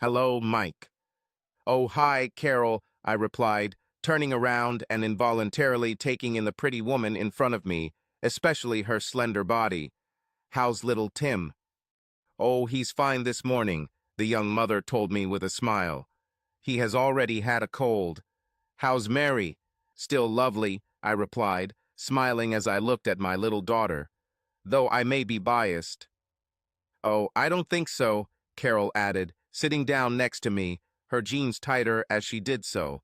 Hello, Mike. Oh, hi, Carol, I replied, turning around and involuntarily taking in the pretty woman in front of me, especially her slender body. How's little Tim? Oh, he's fine this morning, the young mother told me with a smile. He has already had a cold. How's Mary? Still lovely, I replied, smiling as I looked at my little daughter. Though I may be biased. Oh, I don't think so, Carol added, sitting down next to me, her jeans tighter as she did so.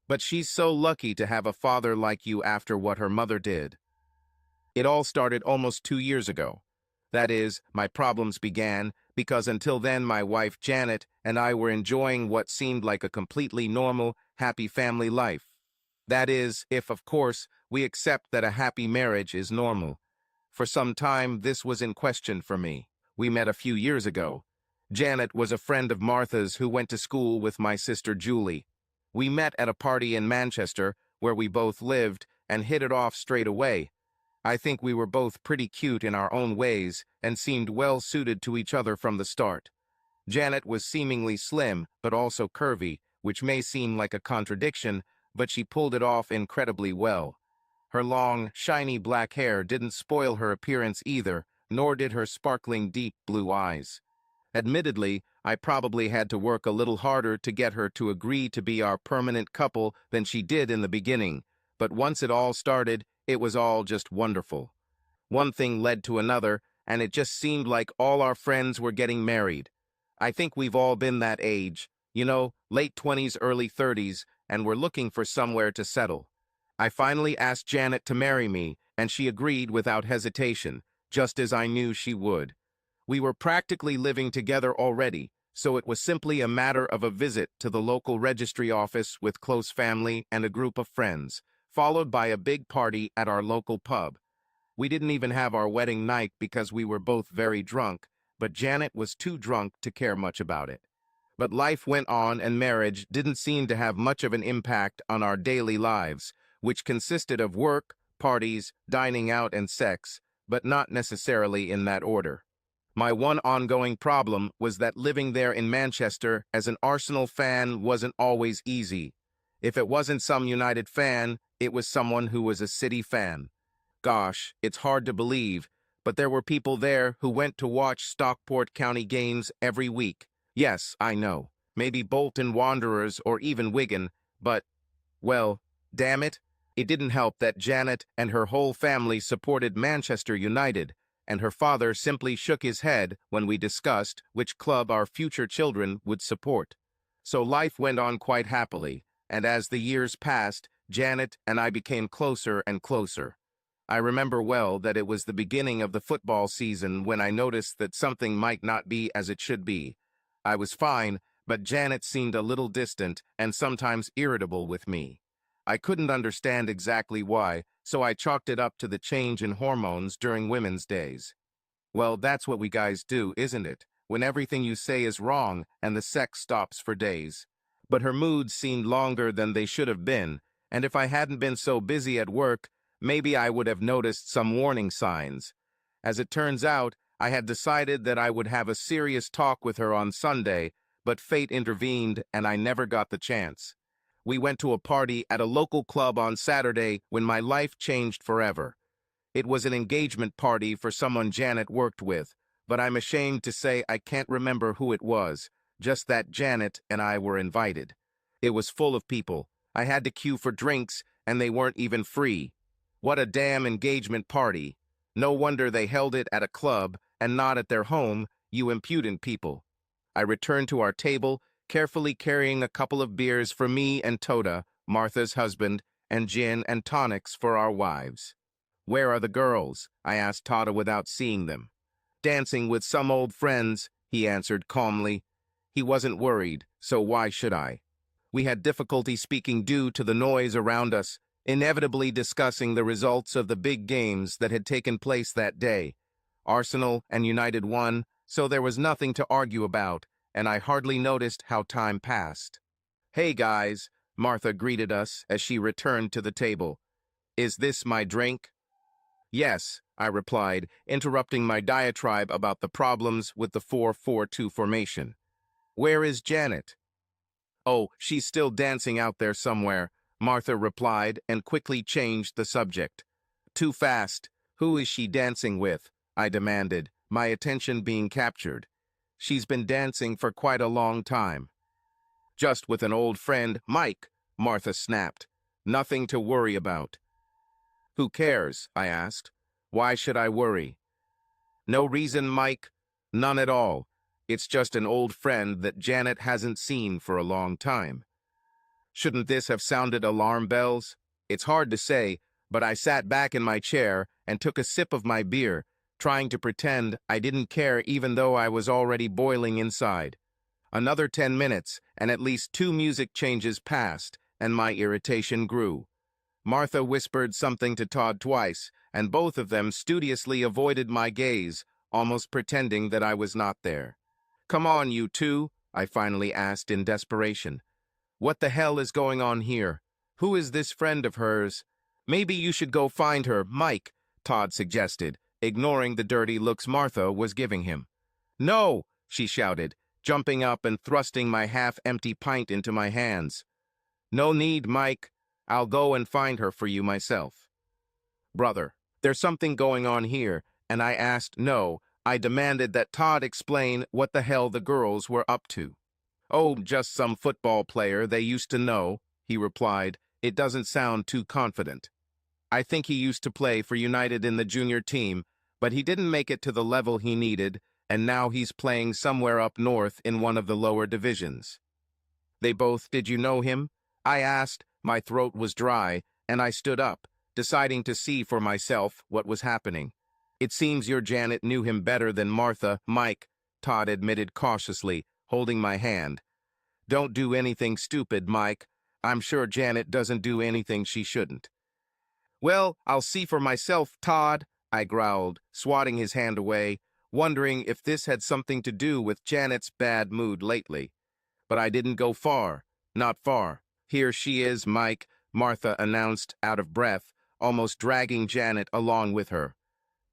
But she's so lucky to have a father like you after what her mother did. It all started almost 2 years ago. That is, my problems began because until then my wife Janet and I were enjoying what seemed like a completely normal, happy family life. That is, if, of course, we accept that a happy marriage is normal. For some time, this was in question for me. We met a few years ago. Janet was a friend of Martha's who went to school with my sister Julie. We met at a party in Manchester, where we both lived, and hit it off straight away. I think we were both pretty cute in our own ways and seemed well suited to each other from the start. Janet was seemingly slim, but also curvy, which may seem like a contradiction, but she pulled it off incredibly well. Her long, shiny black hair didn't spoil her appearance either, nor did her sparkling deep blue eyes. Admittedly, I probably had to work a little harder to get her to agree to be our permanent couple than she did in the beginning, but once it all started, it was all just wonderful. One thing led to another, and it just seemed like all our friends were getting married. I think we've all been that age, late 20s, early 30s, and we're looking for somewhere to settle. I finally asked Janet to marry me, and she agreed without hesitation, just as I knew she would. We were practically living together already, so it was simply a matter of a visit to the local registry office with close family and a group of friends, followed by a big party at our local pub. We didn't even have our wedding night because we were both very drunk, but Janet was too drunk to care much about it. But life went on and marriage didn't seem to have much of an impact on our daily lives, which consisted of work, parties, dining out, and sex, but not necessarily in that order. My one ongoing problem was that living there in Manchester as an Arsenal fan wasn't always easy. If it wasn't some United fan, it was someone who was a City fan. Gosh, it's hard to believe, but there were people there who went to watch Stockport County games every week. Yes, I know, maybe Bolton Wanderers or even Wigan, but, well, damn it, it didn't help that Janet and her whole family supported Manchester United, and her father simply shook his head when we discussed which club our future children would support. So life went on quite happily, and as the years passed, Janet and I became closer and closer. I remember well that it was the beginning of the football season when I noticed that something might not be as it should be. I was fine, but Janet seemed a little distant and sometimes irritable with me. I couldn't understand exactly why, so I chalked it up to the change in hormones during Women's Days. Well, that's what we guys do, isn't it? When everything you say is wrong and the sex stops for days. But her moods seemed longer than they should have been, and if I hadn't been so busy at work, maybe I would have noticed some warning signs. As it turns out, I had decided that I would have a serious talk with her on Sunday, but fate intervened and I never got the chance. We went to a party at a local club on Saturday when my life changed forever. It was an engagement party for someone Janet worked with, but I'm ashamed to say I can't remember who it was, just that Janet and I were invited. It was full of people. I had to queue for drinks, and they weren't even free. What a damn engagement party. No wonder they held it at a club and not at their home, you impudent people. I returned to our table, carefully carrying a couple of beers for me and Tota, Martha's husband, and gin and tonics for our wives. Where are the girls? I asked Tota without seeing them. Dancing with some old friends, he answered calmly. He wasn't worried, so why should I? We had difficulty speaking due to the noise around us, inevitably discussing the results of the big games that had taken place that day. Arsenal and United won, so there was nothing to argue about, and I hardly noticed how time passed. Hey guys, Martha greeted us as she returned to the table. Is this my drink? Yes, I replied, interrupting my diatribe about the problems with the 4-4-2 formation. Where is Janet? Oh, she's still dancing out there somewhere, Martha replied and quickly changed the subject. Too fast. Who is she dancing with? I demanded, my attention being captured. She's been dancing for quite a long time. Just with an old friend, Mike, Martha snapped. Nothing to worry about. Who cares? I asked. Why should I worry? No reason, Mike. None at all. It's just an old friend that Janet hasn't seen for a long time. Shouldn't this have sounded alarm bells? It's hard to say, but I sat back in my chair and took a sip of my beer, trying to pretend I didn't care even though I was already boiling inside. Another 10 minutes, and at least 2 music changes passed, and my irritation grew. Martha whispered something to Todd twice, and both of them studiously avoided my gaze, almost pretending that I was not there. Come on, you two, I finally asked in desperation. What the hell is going on here? Who is this friend of hers? Maybe you should go find her, Mike, Todd suggested, ignoring the dirty looks Martha was giving him. No, she shouted, jumping up and thrusting my half-empty pint into my hands. No need, Mike. I'll go and find her for you myself. Brother, there's something going on here, and I asked no. I demanded that Todd explain what the hell the girls were up to. Oh, just some football player they used to know, he replied. It doesn't sound too confident. I think he used to play for United in the junior team, but he didn't make it to the level he needed, and now he's playing somewhere up north in one of the lower divisions. They both, did you know him? I asked. My throat was dry, and I stood up, deciding to see for myself what was happening. It seems your Janet knew him better than Martha, Mike, Todd admitted cautiously, holding my hand. Don't do anything stupid, Mike. I'm sure Janet doesn't do anything she shouldn't. Well, I'll see for myself, Todd, I growled, swatting his hand away, wondering if this had something to do with Janet's bad mood lately. But I didn't go far, not far. Here she is, Mike, Martha announced, out of breath, almost dragging Janet along with her.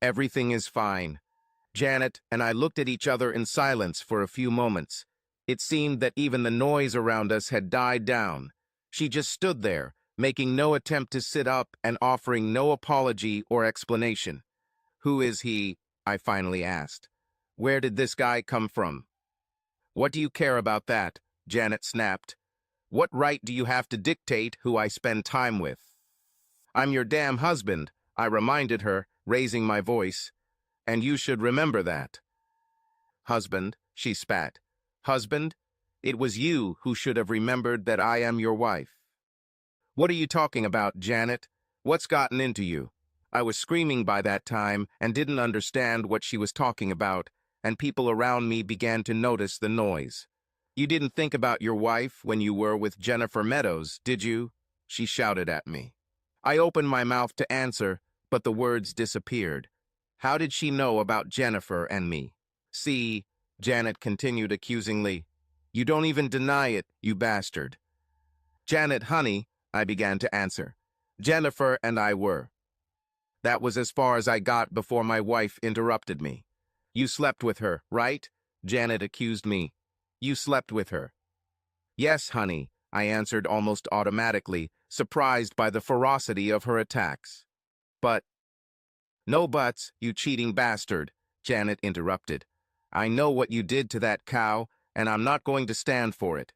Everything is fine. Janet and I looked at each other in silence for a few moments. It seemed that even the noise around us had died down. She just stood there, making no attempt to sit up and offering no apology or explanation. Who is he? I finally asked. Where did this guy come from? What do you care about that? Janet snapped. What right do you have to dictate who I spend time with? I'm your damn husband, I reminded her, raising my voice. And you should remember that. Husband, she spat. Husband? It was you who should have remembered that I am your wife. What are you talking about, Janet? What's gotten into you? I was screaming by that time and didn't understand what she was talking about, and people around me began to notice the noise. You didn't think about your wife when you were with Jennifer Meadows, did you? She shouted at me. I opened my mouth to answer, but the words disappeared. How did she know about Jennifer and me? See, Janet continued accusingly. You don't even deny it, you bastard. Janet, honey, I began to answer. Jennifer and I were. That was as far as I got before my wife interrupted me. You slept with her, right? Janet accused me. You slept with her. Yes, honey, I answered almost automatically, surprised by the ferocity of her attacks. But, no buts, you cheating bastard, Janet interrupted. I know what you did to that cow, and I'm not going to stand for it.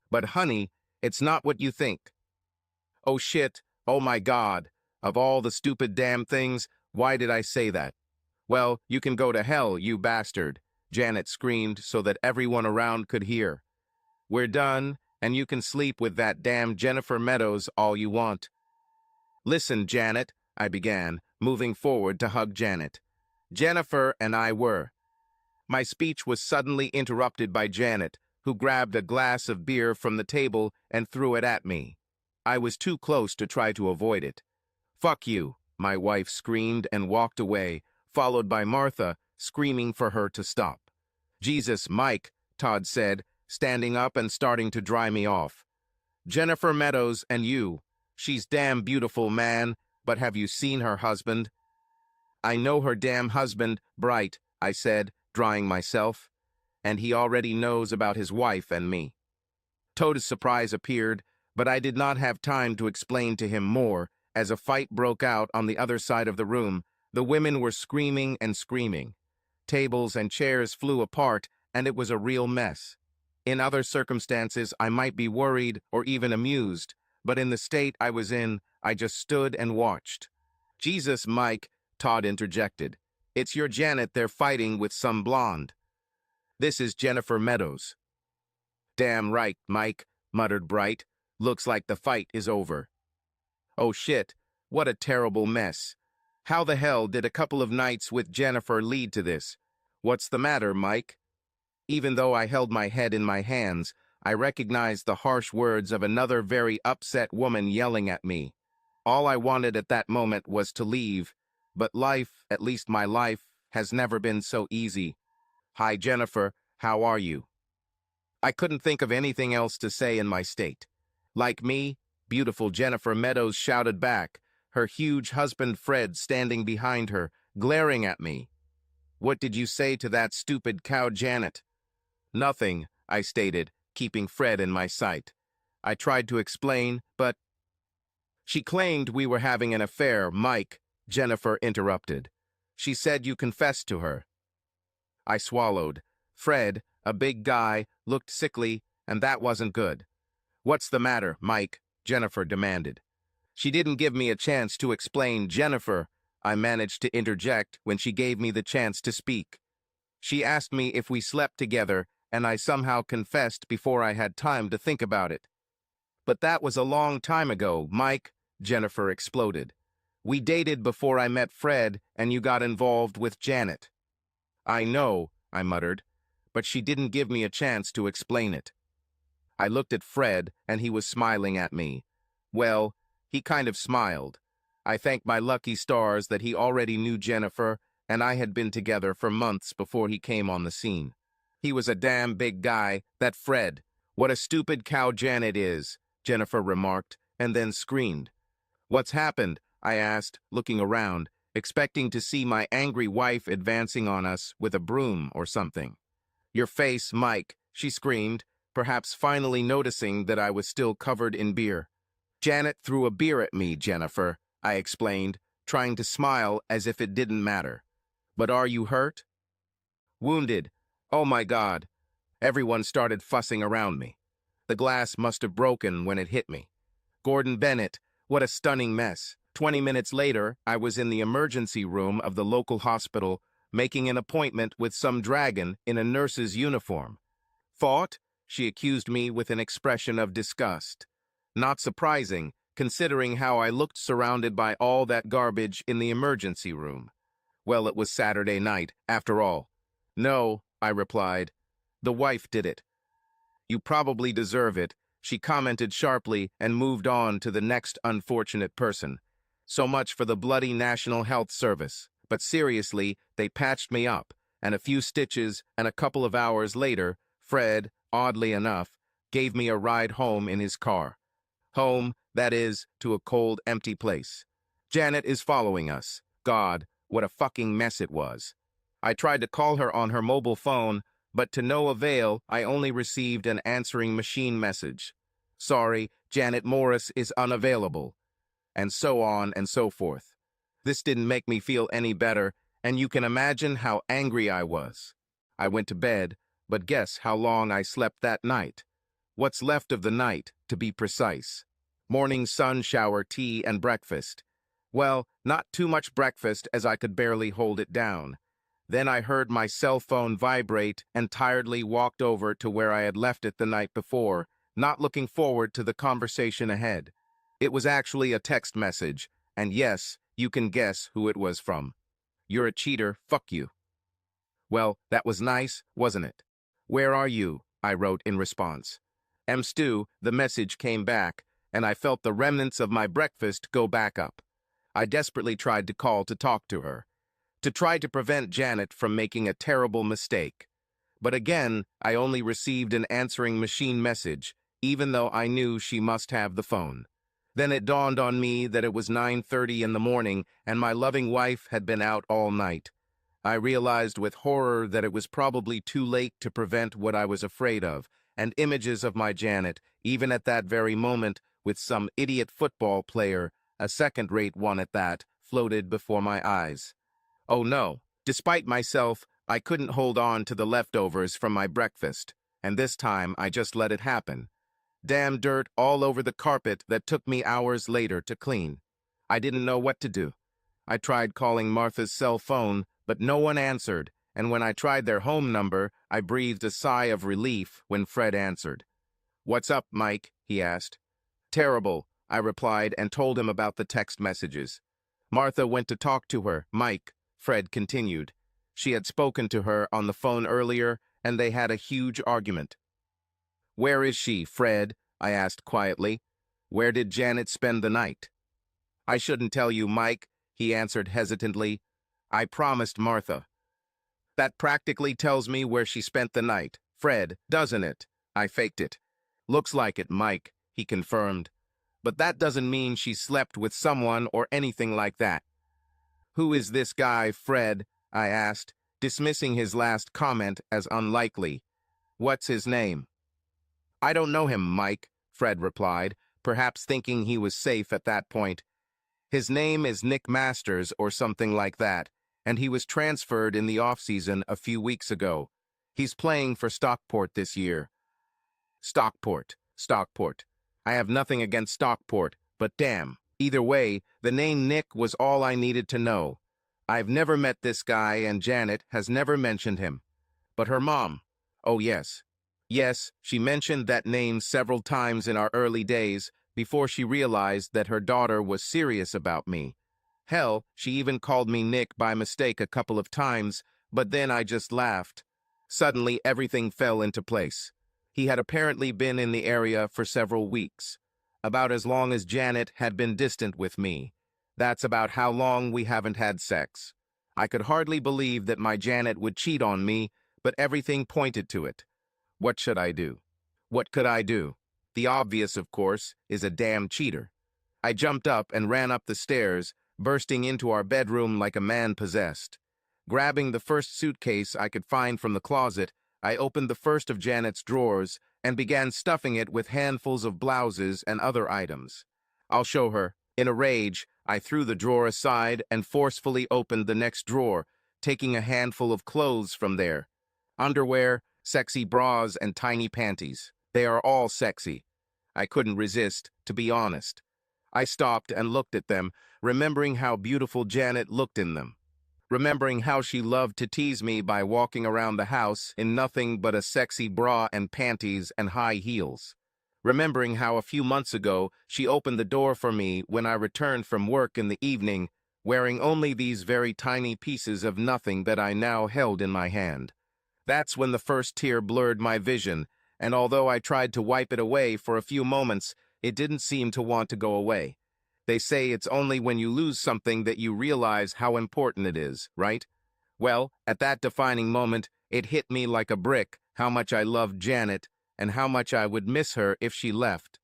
But honey, it's not what you think. Oh shit, oh my God, of all the stupid damn things, why did I say that? Well, you can go to hell, you bastard, Janet screamed so that everyone around could hear. We're done, and you can sleep with that damn Jennifer Meadows all you want. Listen, Janet, I began, moving forward to hug Janet. Jennifer and I were. My speech was suddenly interrupted by Janet, who grabbed a glass of beer from the table and threw it at me. I was too close to try to avoid it. Fuck you, my wife screamed and walked away, followed by Martha, screaming for her to stop. Jesus, Mike, Todd said, standing up and starting to dry me off. Jennifer Meadows and you. She's damn beautiful, man, but have you seen her husband? I know her damn husband, Bright, I said, drying myself. and he already knows about his wife and me. Toad's surprise appeared, but I did not have time to explain to him more, as a fight broke out on the other side of the room. The women were screaming and screaming. Tables and chairs flew apart, and it was a real mess. In other circumstances, I might be worried or even amused, but in the state I was in, I just stood and watched. "Jesus, Mike," Todd interjected. "It's your Janet they're fighting with some blonde. This is Jennifer Meadows." "Damn right, Mike," muttered Bright. "Looks like the fight is over." Oh shit, what a terrible mess. How the hell did a couple of nights with Jennifer lead to this? What's the matter, Mike? Even though I held my head in my hands, I recognized the harsh words of another very upset woman yelling at me. All I wanted at that moment was to leave, but life, at least my life, has never been so easy. "Hi, Jennifer, how are you?" I couldn't think of anything else to say in my state. "Like me?" beautiful Jennifer Meadows shouted back, her huge husband Fred standing behind her, glaring at me. "What did you say to that stupid cow Janet?" "Nothing," I stated, keeping Fred in my sight. I tried to explain, but... "She claimed we were having an affair, Mike," Jennifer interrupted. "She said you confessed to her." I swallowed. Fred, a big guy, looked sickly, and that wasn't good. "What's the matter, Mike?" Jennifer demanded. "She didn't give me a chance to explain, Jennifer," I managed to interject when she gave me the chance to speak. "She asked me if we slept together, and I somehow confessed before I had time to think about it." "But that was a long time ago, Mike," Jennifer exploded. "We dated before I met Fred, and you got involved with Janet." "I know," I muttered, "but she didn't give me a chance to explain it." I looked at Fred, and he was smiling at me. Well, he kind of smiled. I thanked my lucky stars that he already knew Jennifer, and I had been together for months before he came on the scene. "He was a damn big guy, that Fred. What a stupid cow Janet is," Jennifer remarked, and then screamed. "What's happened?" I asked, looking around, expecting to see my angry wife advancing on us with a broom or something. "Your face, Mike," she screamed, perhaps finally noticing that I was still covered in beer. "Janet threw a beer at me, Jennifer," I explained, trying to smile as if it didn't matter. "But are you hurt?" "Wounded. Oh my God." Everyone started fussing around me. The glass must have broken when it hit me. Gordon Bennett, what a stunning mess. 20 minutes later, I was in the emergency room of the local hospital, making an appointment with some dragon in a nurse's uniform. "Fought?" she accused me with an expression of disgust. Not surprising, considering how I looked surrounded by all that garbage in the emergency room. Well, it was Saturday night, after all. "No," I replied. "The wife did it." "You probably deserve it," she commented sharply and moved on to the next unfortunate person. So much for the bloody National Health Service. But seriously, they patched me up, and a few stitches, and a couple of hours later, Fred, oddly enough, gave me a ride home in his car. Home, that is, to a cold, empty place. Janet is following us. God, what a fucking mess it was. I tried to call her on her mobile phone, but to no avail. I only received an answering machine message. "Sorry, Janet Morris is unavailable." And so on and so forth. This didn't make me feel any better, and you can imagine how angry I was. I went to bed, but guess how long I slept that night? What's left of the night, to be precise. Morning sun shower, tea, and breakfast. Well, not too much breakfast as I could barely hold it down. Then I heard my cell phone vibrate and tiredly walked over to where I had left it the night before, not looking forward to the conversation ahead. It was actually a text message, and yes, you can guess who it was from. "You're a cheater, fuck you." Well, that was nice, wasn't it? "Where are you?" I wrote in response. Stu, the message came back, and I felt the remnants of my breakfast go back up. I desperately tried to call to talk to her, to try to prevent Janet from making a terrible mistake. But again, I only received an answering machine message, even though I knew she must have the phone. Then it dawned on me that it was 9:30 in the morning, and my loving wife had been out all night. I realized with horror that it was probably too late to prevent what I was afraid of, and images of my Janet, even at that very moment, with some idiot football player, a second-rate one at that, floated before my eyes. Oh no, despite myself, I couldn't hold on to the leftovers from my breakfast, and this time I just let it happen. Damn dirt all over the carpet that took me hours later to clean. I didn't know what to do. I tried calling Martha's cell phone, but no one answered, and when I tried their home number, I breathed a sigh of relief when Fred answered. "What's up, Mike?" he asked. "Terrible," I replied and told him about the text messages. Martha went to talk to her, Mike, Fred continued. She had spoken to her on the phone earlier, and they had a huge argument. "Where is she, Fred?" I asked quietly. "Where did Janet spend the night?" "I shouldn't tell you, Mike," he answered hesitantly. "I promised Martha." "That practically tells me where she spent the night, Fred, doesn't it?" I faked it. "Looks like it, Mike," he confirmed. "But that doesn't mean she slept with someone or anything like that." "Who is this guy, Fred?" I asked, dismissing his last comment as unlikely. "What's his name?" "I don't know him, Mike," Fred replied, perhaps thinking he was safe at that point. "His name is Nick Masters or something like that, and he was transferred in the off-season a few weeks ago. He's playing for Stockport this year." Stockport. I have nothing against Stockport, but damn. Either way, the name Nick was all I needed to know. I've never met this guy, and Janet has never mentioned him. But her mom. Oh, yes. Yes, she mentioned that name several times in our early days before she realized that her daughter was serious about me. Hell, she even called me Nick by mistake a couple of times, but then I just laughed. Suddenly, everything fell into place. He had apparently been in the area for several weeks, about as long as Janet had been distant with me. That's about how long we haven't had sex. I could hardly believe that my Janet would cheat on me, but everything pointed to it. What should I do? What could I do? The obvious, of course, is a damn cheater. I jumped up and ran up the stairs, bursting into our bedroom like a man possessed. Grabbing the first suitcase I could find from the closet, I opened the first of Janet's drawers and began stuffing it with handfuls of blouses and other items. I'll show her. In a rage, I threw the drawer aside and forcefully opened the next drawer, taking a handful of clothes from there. Underwear, sexy bras, and tiny panties. They are all sexy. I couldn't resist, to be honest. I stopped and looked at them, remembering how beautiful Janet looked in them. Remembering how she loved to tease me by walking around the house in nothing but a sexy bra and panties and high heels. Remembering how a few months ago she opened the door for me when I returned from work in the evening, wearing only these very tiny pieces of nothing that I now held in my hand. That's when the first tear blurred my vision, and although I tried to wipe it away for a few moments, it didn't seem to want to go away. They say it's only when you lose something that you realize how important it is, right? Well, at that defining moment, it hit me like a brick how much I loved Janet and how much I would miss her if she left,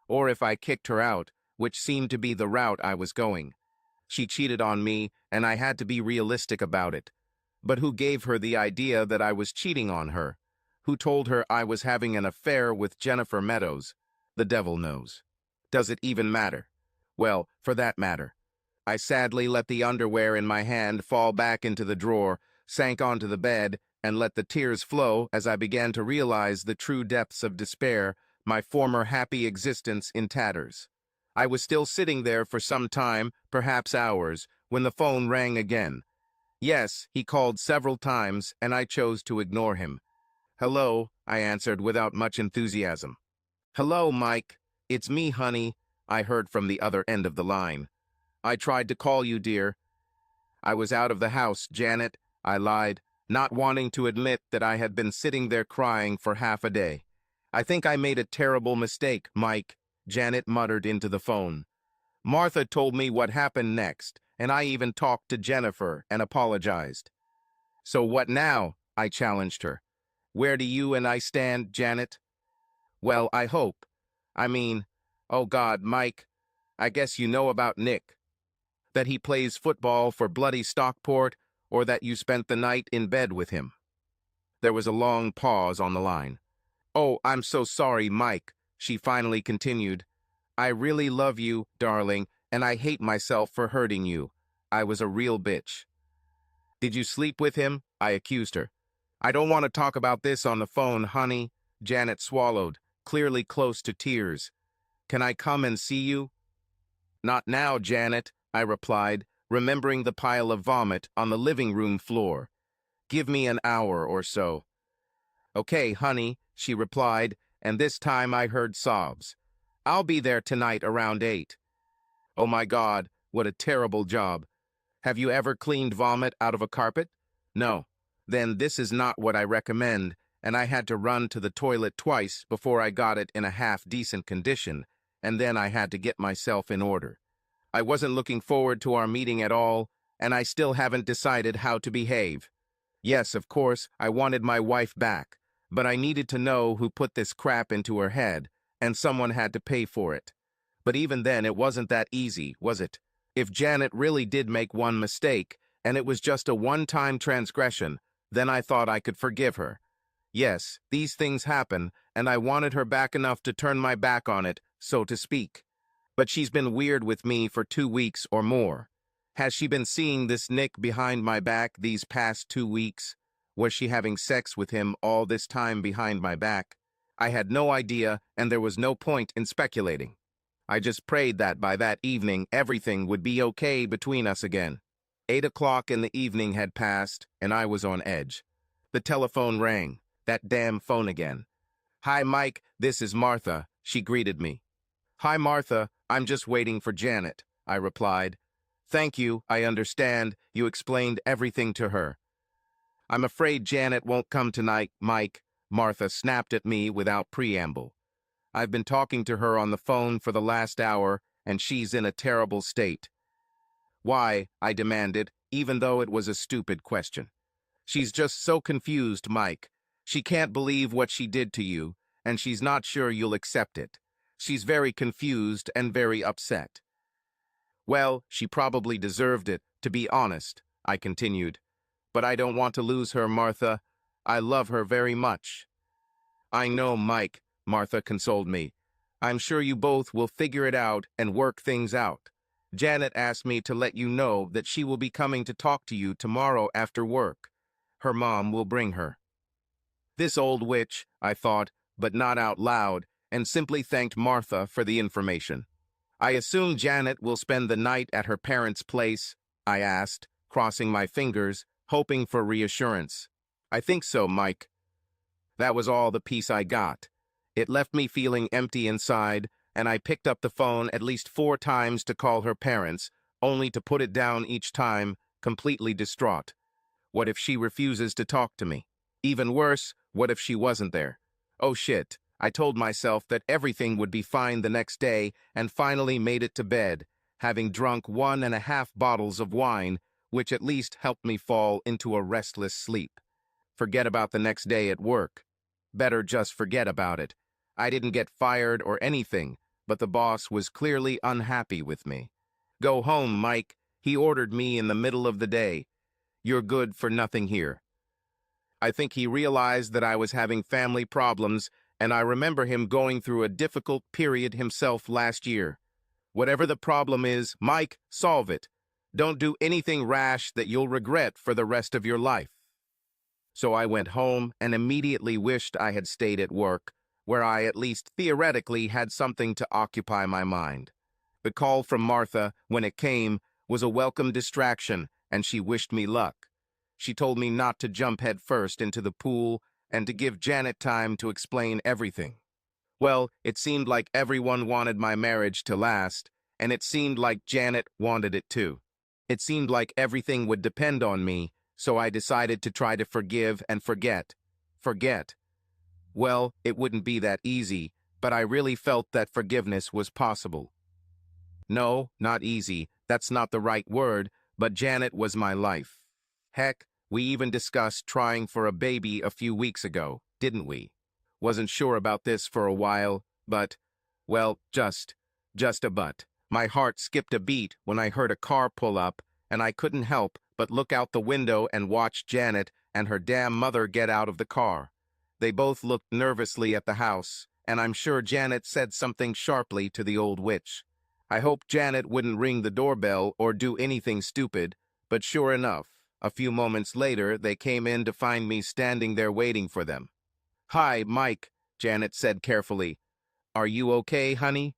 or if I kicked her out, which seemed to be the route I was going. She cheated on me, and I had to be realistic about it. But who gave her the idea that I was cheating on her? Who told her I was having an affair with Jennifer Meadows? The devil knows. Does it even matter? Well, for that matter. I sadly let the underwear in my hand fall back into the drawer, sank onto the bed, and let the tears flow as I began to realize the true depths of despair, my former happy existence in tatters. I was still sitting there for some time, perhaps hours, when the phone rang again. Yes, he called several times, and I chose to ignore him. "Hello," I answered without much enthusiasm. "Hello, Mike. It's me, honey," I heard from the other end of the line. "I tried to call you, dear." "I was out of the house, Janet," I lied, not wanting to admit that I had been sitting there crying for half a day. "I think I made a terrible mistake, Mike," Janet muttered into the phone. "Martha told me what happened next, and I even talked to Jennifer and apologized." "So what now?" I challenged her. "Where do you and I stand, Janet?" "Well, I hope. I mean, oh God, Mike, I guess you know about Nick. That he plays football for bloody Stockport, or that you spent the night in bed with him. There was a long pause on the line. Oh, I'm so sorry, Mike, she finally continued. I really love you, darling, and I hate myself for hurting you. I was a real bitch. Did you sleep with him? I accused her. I don't want to talk about this on the phone, honey. Janet swallowed, clearly close to tears. Can I come and see you? Not now, Janet, I replied, remembering the pile of vomit on the living room floor. Give me an hour or so. Okay, honey, she replied, and this time I heard sobs. I'll be there tonight around 8. Oh my God, what a terrible job. Have you ever cleaned vomit out of a carpet? No. Then this is not what I recommend, and I had to run to the toilet twice before I got it in a half-decent condition, and then I had to get myself in order. I wasn't looking forward to our meeting at all, and I still haven't decided how to behave. Yes, of course, I wanted my wife back, but I needed to know who put this crap into her head, and someone had to pay for it. But even then, it wasn't that easy, was it? If Janet really did make one mistake, and it was just a one-time transgression, then I thought I could forgive her. Yes, these things happen, and I wanted her back enough to turn my back on it, so to speak. But she's been weird with me for 2 weeks or more. Has she been seeing this Nick behind my back these past 2 weeks? Was she having sex with him all this time behind my back? I had no idea, and there was no point in speculating. I just prayed that by that evening everything would be okay between us again. 8 o'clock in the evening had passed, and I was on edge. The telephone rang. That damn phone again. Hi, Mike, this is Martha, she greeted me. Hi, Martha, I'm just waiting for Janet, I replied. Thank you, I understand. You explained everything to her. I'm afraid Janet won't come tonight, Mike, Martha snapped at me without preamble. I've been talking to her on the phone for the last hour, and she's in a terrible state. Why? I demanded, even though it was a stupid question. She's just so confused, Mike. She can't believe what she did to you, and she's not sure you'll accept it. She's very confused and very upset. Well, she probably deserved it, to be honest, I continued. But I don't want to lose her, Martha. I love her very much. I know, Mike, Martha consoled me. I'm sure you both will figure it out and work things out. Janet asked me to let you know that she will be coming to talk to you tomorrow after work. Her mom will bring her. This old witch, I thought, but not out loud, and simply thanked Martha for the information. I assume Janet will spend the night at her parents' place, I asked, crossing my fingers, hoping for reassurance. I think so, Mike. That was all the peace I got. It left me feeling empty inside, and I picked up the phone at least 4 times to call her parents, only to put it down each time, completely distraught. What if she refuses to talk to me? Even worse, what if she wasn't there? Oh shit, I told myself that everything would be fine the next day and finally made it to bed, having drunk 1.5 bottles of wine, which at least helped me fall into a restless sleep. Forget about the next day at work. Better just forget about it. I didn't get fired or anything, but the boss was clearly unhappy with me. Go home, Mike. He ordered me in the middle of the day. You're good for nothing here. I think he realized that I was having family problems, and I remember him going through a difficult period himself last year. Whatever the problem is, Mike, solve it. Don't do anything rash that you'll regret for the rest of your life. So I went home and immediately wished I had stayed at work, where I at least theoretically had something to occupy my mind. The call from Martha, when it came, was a welcome distraction, and she wished me luck. She told me not to jump head first into the pool and to give Janet time to explain everything. Well, it seemed like everyone wanted my marriage to last, and it seemed like Janet wanted it too. It seemed like everything would depend on me, so I decided to try to forgive and forget. Forget. Well, it wouldn't be that easy, but I really felt that forgiveness was possible. No, not easy, that's not the right word, but Janet was my life. Heck, we even discussed trying for a baby a few weeks ago, didn't we? Wasn't sure about this for a while, but, well, just a but. My heart skipped a beat when I heard a car pull up, and I couldn't help but look out the window and watch Janet and her damn mother get out of the car. They both looked nervously at the house, and I'm sure Janet said something sharply to the old witch. I hoped Janet wouldn't ring the doorbell or do anything stupid, but sure enough, a few moments later they came in to find me standing there waiting for them. "Hi, Mike," Janet said carefully. "Are you okay, honey?"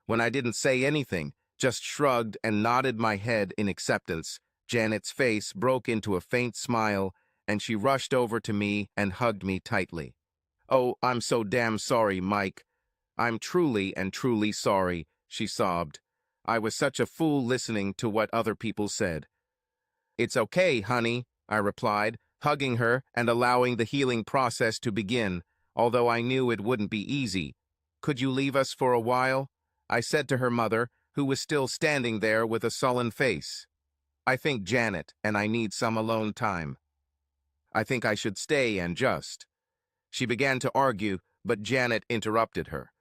When I didn't say anything, just shrugged and nodded my head in acceptance, Janet's face broke into a faint smile, and she rushed over to me and hugged me tightly. "Oh, I'm so damn sorry, Mike. I'm truly and truly sorry," she sobbed. "I was such a fool listening to what other people said." "It's okay, honey," I replied, hugging her and allowing the healing process to begin, although I knew it wouldn't be easy. "Could you leave us for a while?" I said to her mother, who was still standing there with a sullen face. "I think Janet and I need some alone time. I think I should stay and just—" She began to argue, but Janet interrupted her.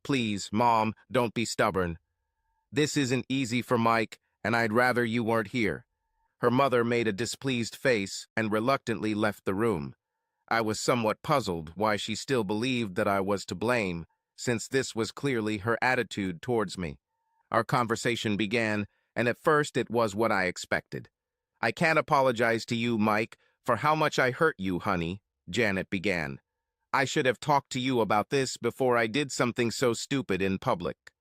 "Please, Mom, don't be stubborn. This isn't easy for Mike, and I'd rather you weren't here." Her mother made a displeased face and reluctantly left the room. I was somewhat puzzled why she still believed that I was to blame, since this was clearly her attitude towards me. Our conversation began, and at first it was what I expected. "I can't apologize to you, Mike, for how much I hurt you, honey," Janet began. "I should have talked to you about this before I did something so stupid in public."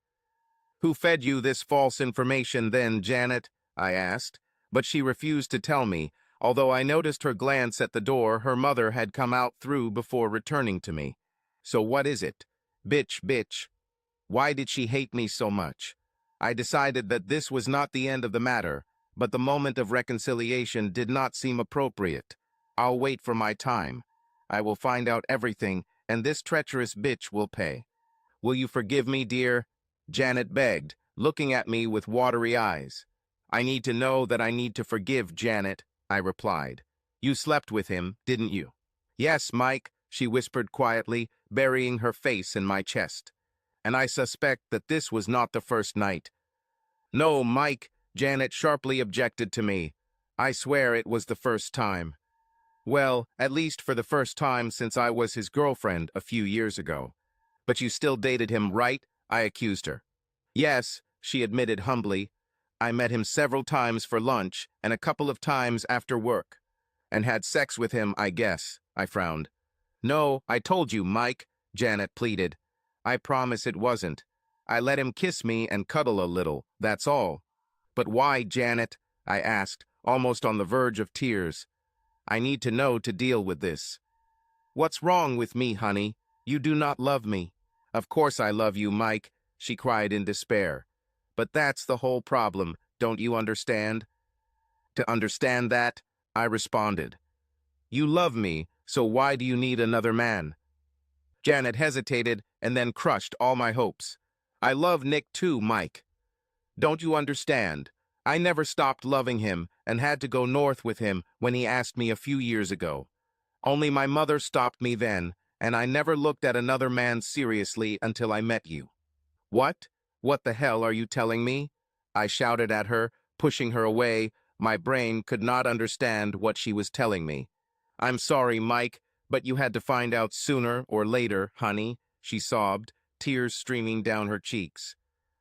"Who fed you this false information then, Janet?" I asked, but she refused to tell me, although I noticed her glance at the door her mother had come out through before returning to me. "So what is it? Bitch. Why did she hate me so much?" I decided that this was not the end of the matter, but the moment of reconciliation did not seem appropriate. "I'll wait for my time. I will find out everything, and this treacherous bitch will pay." "Will you forgive me, dear?" Janet begged, looking at me with watery eyes. "I need to know that I need to forgive Janet," I replied. "You slept with him, didn't you?" "Yes, Mike," she whispered quietly, burying her face in my chest. "And I suspect that this was not the first night." "No, Mike," Janet sharply objected to me. "I swear it was the first time." "Well, at least for the first time since I was his girlfriend a few years ago." "But you still dated him, right?" I accused her. "Yes," she admitted humbly. "I met him several times for lunch and a couple of times after work." "And had sex with him, I guess," I frowned. "No, I told you, Mike," Janet pleaded. "I promise it wasn't. I let him kiss me and cuddle a little, that's all." "But why, Janet?" I asked, almost on the verge of tears. "I need to know to deal with this." "What's wrong with me, honey? You do not love me." "Of course I love you, Mike," she cried in despair. "But that's the whole problem, don't you understand?" "To understand that," I responded. "You love me, so why do you need another man?" Janet hesitated and then crushed all my hopes. "I love Nick too, Mike. Don't you understand? I never stopped loving him and had to go north with him when he asked me a few years ago. Only my mother stopped me then, and I never looked at another man seriously until I met you." "What? What the hell are you telling me?" I shouted at her, pushing her away. My brain could not understand what she was telling me. "I'm sorry, Mike, but you had to find out sooner or later, honey," she sobbed, tears streaming down her cheeks.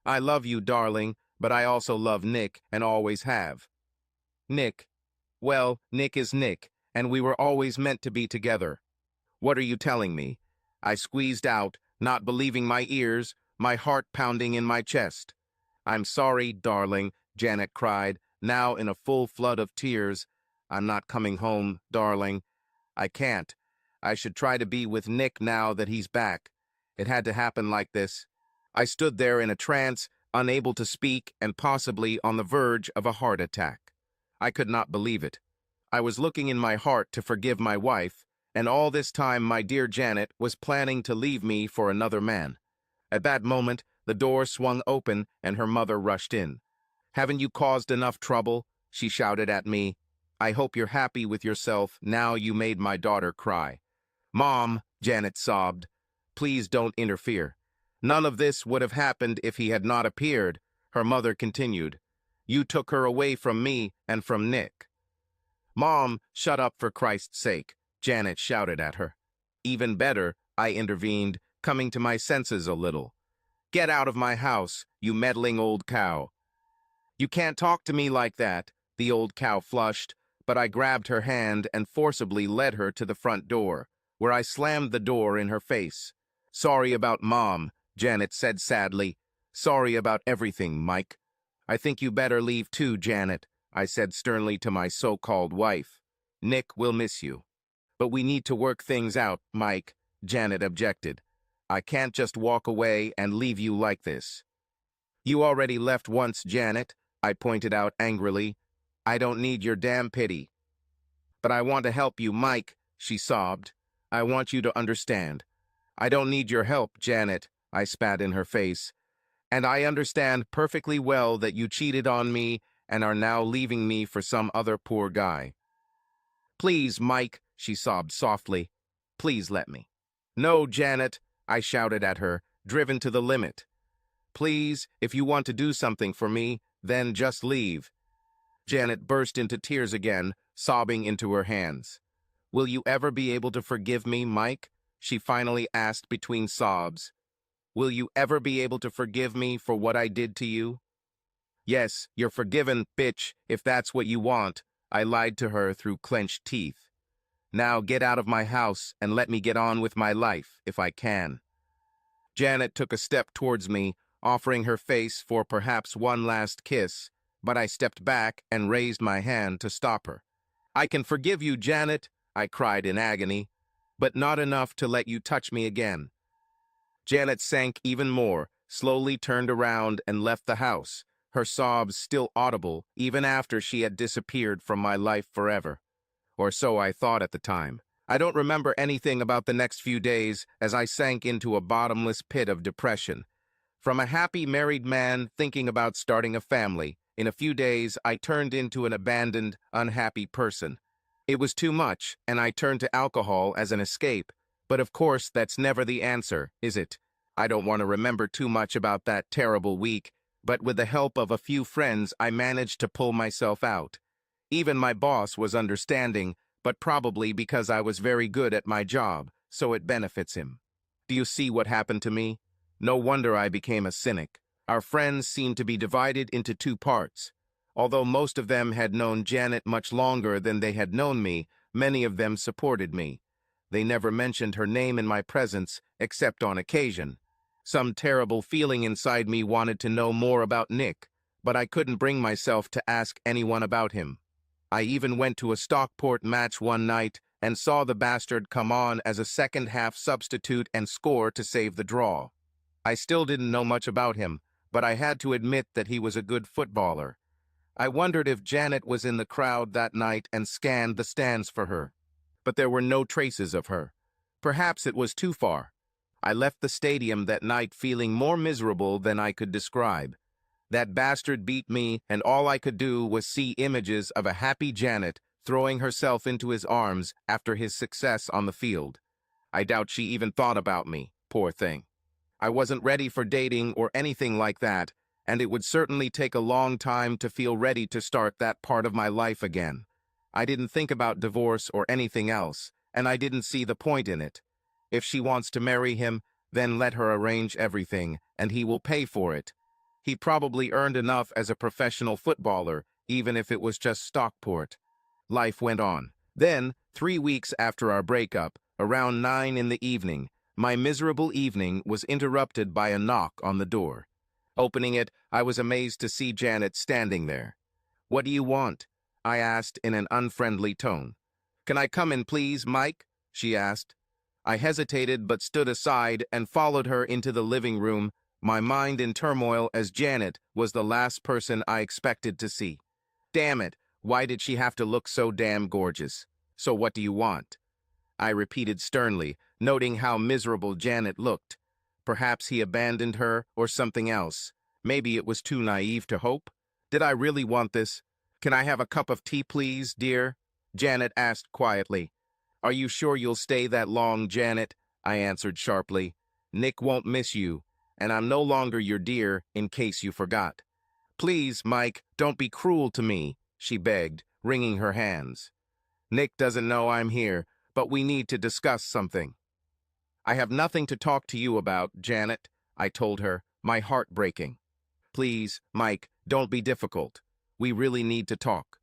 "I love you, darling, but I also love Nick and always have." "Nick? Well, Nick is Nick, and we were always meant to be together." "What are you telling me?" I squeezed out, not believing my ears, my heart pounding in my chest. "I'm sorry, darling," Janet cried, now in a full flood of tears. "I'm not coming home, darling. I can't. I should try to be with Nick now that he's back. It had to happen like this." I stood there in a trance, unable to speak and possibly on the verge of a heart attack. I could not believe it. I was looking in my heart to forgive my wife, and all this time my dear Janet was planning to leave me for another man. At that moment, the door swung open and her mother rushed in. "Haven't you caused enough trouble?" she shouted at me. "I hope you're happy with yourself now you made my daughter cry." "Mom," Janet sobbed, "please don't interfere. None of this would have happened if he had not appeared," her mother continued. "You took her away from me and from Nick. "Mom, shut up for Christ's sake," Janet shouted at her. "Even better," I intervened, coming to my senses a little. "Get out of my house, you meddling old cow." "You can't talk to me like that," the old cow flushed, but I grabbed her hand and forcibly led her to the front door, where I slammed the door in her face. "Sorry about Mom," Janet said sadly. "Sorry about everything, Mike." "I think you better leave too, Janet," I said sternly to my so-called wife. "Nick will miss you." "But we need to work things out, Mike," Janet objected. "I can't just walk away and leave you like this." "You already left once, Janet," I pointed out angrily. "I don't need your damn pity." "But I want to help you, Mike," she sobbed. "I want you to understand." "I don't need your help, Janet," I spat in her face. "And I understand perfectly well that you cheated on me and are now leaving me for some other poor guy." "Please, Mike," she sobbed softly. "Please let me." "No, Janet," I shouted at her, driven to the limit. "Please, if you want to do something for me, then just leave." Janet burst into tears again, sobbing into her hands. "Will you ever be able to forgive me, Mike?" she finally asked between sobs. "Will you ever be able to forgive me for what I did to you?" "Yes, you're forgiven, bitch, if that's what you want," I lied to her through clenched teeth. "Now get out of my house and let me get on with my life, if I can." Janet took a step towards me, offering her face for perhaps one last kiss, but I stepped back and raised my hand to stop her. "I can forgive you, Janet," I cried in agony, "but not enough to let you touch me again." Janet sank even more, slowly turned around and left the house, her sobs still audible even after she had disappeared from my life forever. Or so I thought at the time. I don't remember anything about the next few days as I sank into a bottomless pit of depression. From a happy married man thinking about starting a family, in a few days I turned into an abandoned, unhappy person. It was too much, and I turned to alcohol as an escape. But of course, that's never the answer, is it? I don't want to remember too much about that terrible week, but with the help of a few friends, I managed to pull myself out. Even my boss was understanding, but probably because I was very good at my job, so it benefits him. Do you see what happened to me? No wonder I became a cynic. Our friends seemed to be divided into two parts. Although most of them had known Janet much longer than they had known me, many of them supported me. They never mentioned her name in my presence, except on occasion. Some terrible feeling inside me wanted to know more about Nick, but I couldn't bring myself to ask anyone about him. I even went to a Stockport match one night and saw the bastard come on as a second-half substitute and score to save the draw. I still didn't know much about him, but I had to admit that he was a good footballer. I wondered if Janet was in the crowd that night and scanned the stands for her. But there were no traces of her. Perhaps it was too far. I left the stadium that night feeling more miserable than I could describe. That bastard beat me, and all I could do was see images of a happy Janet throwing herself into his arms after his success on the field. I doubt she even thought about me, poor thing. I wasn't ready for dating or anything like that, and it would certainly take a long time to feel ready to start that part of my life again. I didn't think about divorce or anything else, and I didn't see the point in it. If she wants to marry him, then let her arrange everything, and he will pay for it. He probably earned enough as a professional footballer, even if it was just Stockport. Life went on. Then, 3 weeks after our breakup, around 9 in the evening, my miserable evening was interrupted by a knock on the door. Opening it, I was amazed to see Janet standing there. "What do you want?" I asked in an unfriendly tone. "Can I come in, please, Mike?" she asked. I hesitated but stood aside and followed her into the living room, my mind in turmoil as Janet was the last person I expected to see. Damn it, why did she have to look so damn gorgeous? "So what do you want?" I repeated sternly, noting how miserable Janet looked. Perhaps he abandoned her or something else. Maybe it was too naive to hope. Did I really want this? "Can I have a cup of tea, please, dear?" Janet asked quietly. "Are you sure you'll stay that long, Janet?" I answered sharply. "Nick won't miss you, and I'm no longer your dear, in case you forgot." "Please, Mike, don't be cruel to me," she begged, wringing her hands. Nick doesn't know I'm here, but we need to discuss something. I have nothing to talk to you about, Janet, I told her, my heart breaking. Please, Mike, don't be difficult. We really need to talk.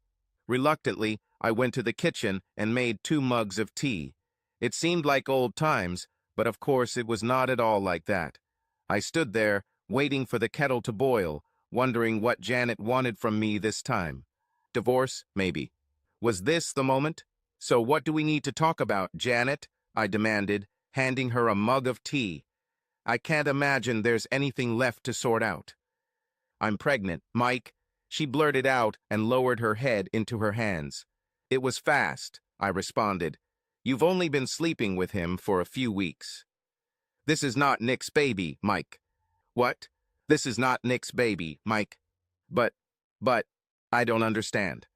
Reluctantly, I went to the kitchen and made 2 mugs of tea. It seemed like old times, but of course it was not at all like that. I stood there, waiting for the kettle to boil, wondering what Janet wanted from me this time. Divorce, maybe. Was this the moment? So what do we need to talk about, Janet? I demanded, handing her a mug of tea. I can't imagine there's anything left to sort out. I'm pregnant, Mike, she blurted out and lowered her head into her hands. It was fast, I responded. You've only been sleeping with him for a few weeks. This is not Nick's baby, Mike. What? This is not Nick's baby, Mike. But, I don't understand.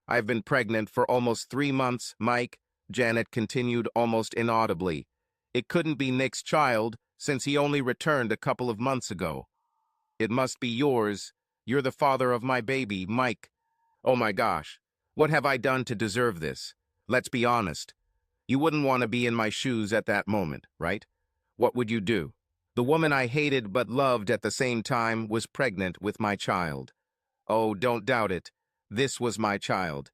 I've been pregnant for almost 3 months, Mike, Janet continued almost inaudibly. It couldn't be Nick's child, since he only returned a couple of months ago. It must be yours. You're the father of my baby, Mike. Oh my gosh, what have I done to deserve this? Let's be honest. You wouldn't want to be in my shoes at that moment, right? What would you do? The woman I hated but loved at the same time was pregnant with my child. Oh, don't doubt it. This was my child.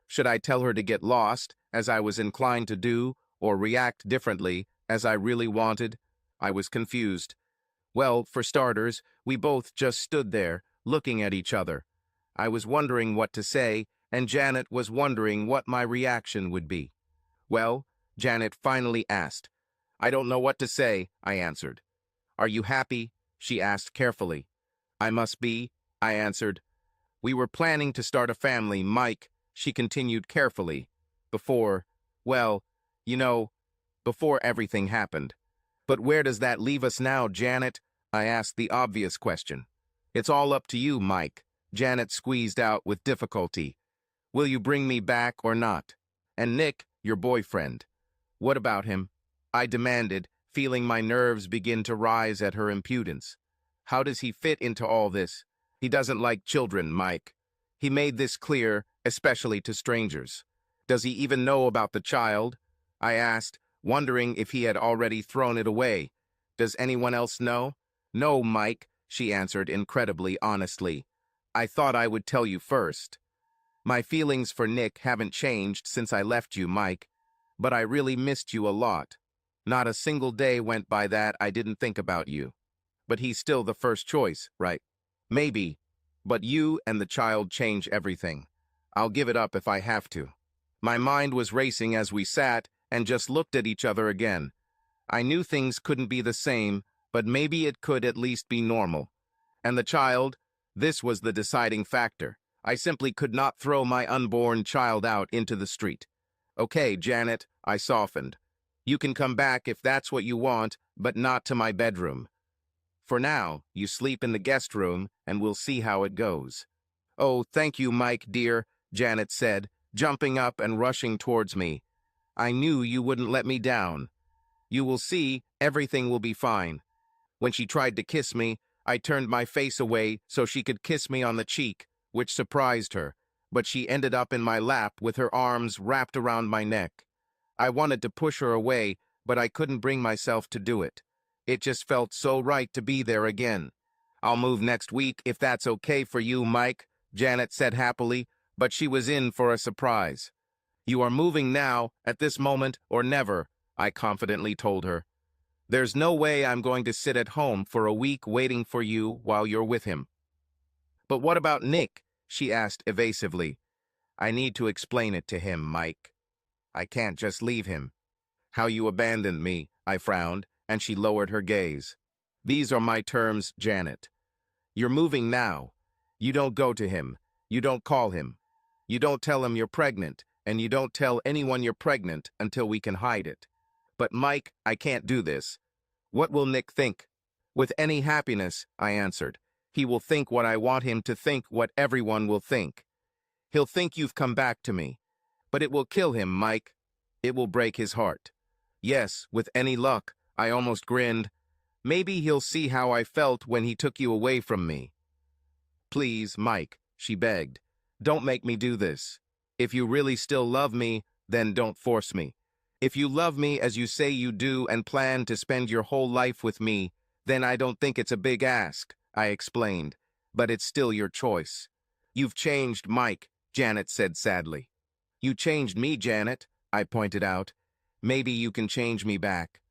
Should I tell her to get lost, as I was inclined to do, or react differently, as I really wanted? I was confused. Well, for starters, we both just stood there, looking at each other. I was wondering what to say, and Janet was wondering what my reaction would be. Well, Janet finally asked. I don't know what to say, I answered. Are you happy? She asked carefully. I must be, I answered. We were planning to start a family, Mike, she continued carefully. Before everything happened. But where does that leave us now, Janet? I asked the obvious question. It's all up to you, Mike, Janet squeezed out with difficulty. Will you bring me back or not? And Nick, your boyfriend. What about him? I demanded, feeling my nerves begin to rise at her impudence. How does he fit into all this? He doesn't like children, Mike. He made this clear, especially to strangers. Does he even know about the child? I asked, wondering if he had already thrown it away. Does anyone else know? No, Mike, she answered incredibly honestly. I thought I would tell you first. My feelings for Nick haven't changed since I left you, Mike, but I really missed you a lot. Not a single day went by that I didn't think about you. But he's still the first choice, right? Maybe, but you and the child change everything. I'll give it up if I have to. My mind was racing as we sat and just looked at each other again. I knew things couldn't be the same, but maybe it could at least be normal. And the child, this was the deciding factor. I simply could not throw my unborn child out into the street. Okay, Janet, I softened. You can come back if that's what you want, but not to my bedroom. For now, you sleep in the guest room, and we'll see how it goes. Oh, thank you, Mike, dear, Janet said, jumping up and rushing towards me. I knew you wouldn't let me down. You will see, everything will be fine. When she tried to kiss me, I turned my face away so she could kiss me on the cheek, which surprised her, but she ended up in my lap with her arms wrapped around my neck. I wanted to push her away, but I couldn't bring myself to do it. It just felt so right to be there again. I'll move next week if that's okay for you, Mike, Janet said happily, but she was in for a surprise. You are moving now, at this moment, or never, I confidently told her. There's no way I'm going to sit at home for a week waiting for you while you're with him. But what about Nick? She asked evasively. I need to explain it to him, Mike. I can't just leave him. How you abandoned me, I frowned, and she lowered her gaze. These are my terms, Janet. You're moving now. You don't go to him. You don't call him. You don't tell him you're pregnant, and you don't tell anyone you're pregnant until we can hide it. But Mike, I can't do this. What will Nick think? With any happiness, I answered. He will think what I want him to think, what everyone will think. He'll think you've come back to me. But it will kill him, Mike. It will break his heart. Yes, with any luck, I almost grinned. Maybe he'll see how I felt when he took you away from me. Please, Mike, she begged. Don't make me do this. If you really still love me, Then don't force me. If you love me as you say you do and plan to spend your whole life with me, then I don't think it's a big ask, I explained. But it's still your choice. You've changed, Mike, Janet said sadly. You changed me, Janet, I pointed out. Maybe you can change me back.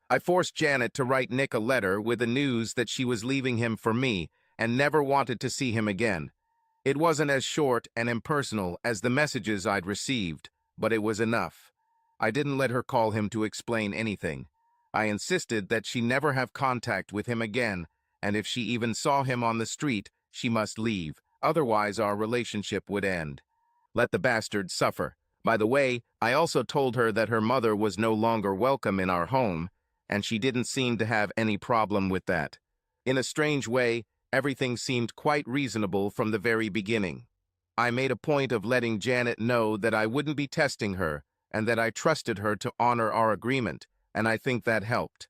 I forced Janet to write Nick a letter with the news that she was leaving him for me and never wanted to see him again. It wasn't as short and impersonal as the messages I'd received, but it was enough. I didn't let her call him to explain anything. I insisted that she never have contact with him again, and if she even saw him on the street, she must leave. Otherwise, our relationship would end. Let the bastard suffer. By the way, I also told her that her mother was no longer welcome in our home, and she didn't seem to have any problem with that. In a strange way, everything seemed quite reasonable from the very beginning. I made a point of letting Janet know that I wouldn't be testing her, and that I trusted her to honor our agreement, and I think that helped.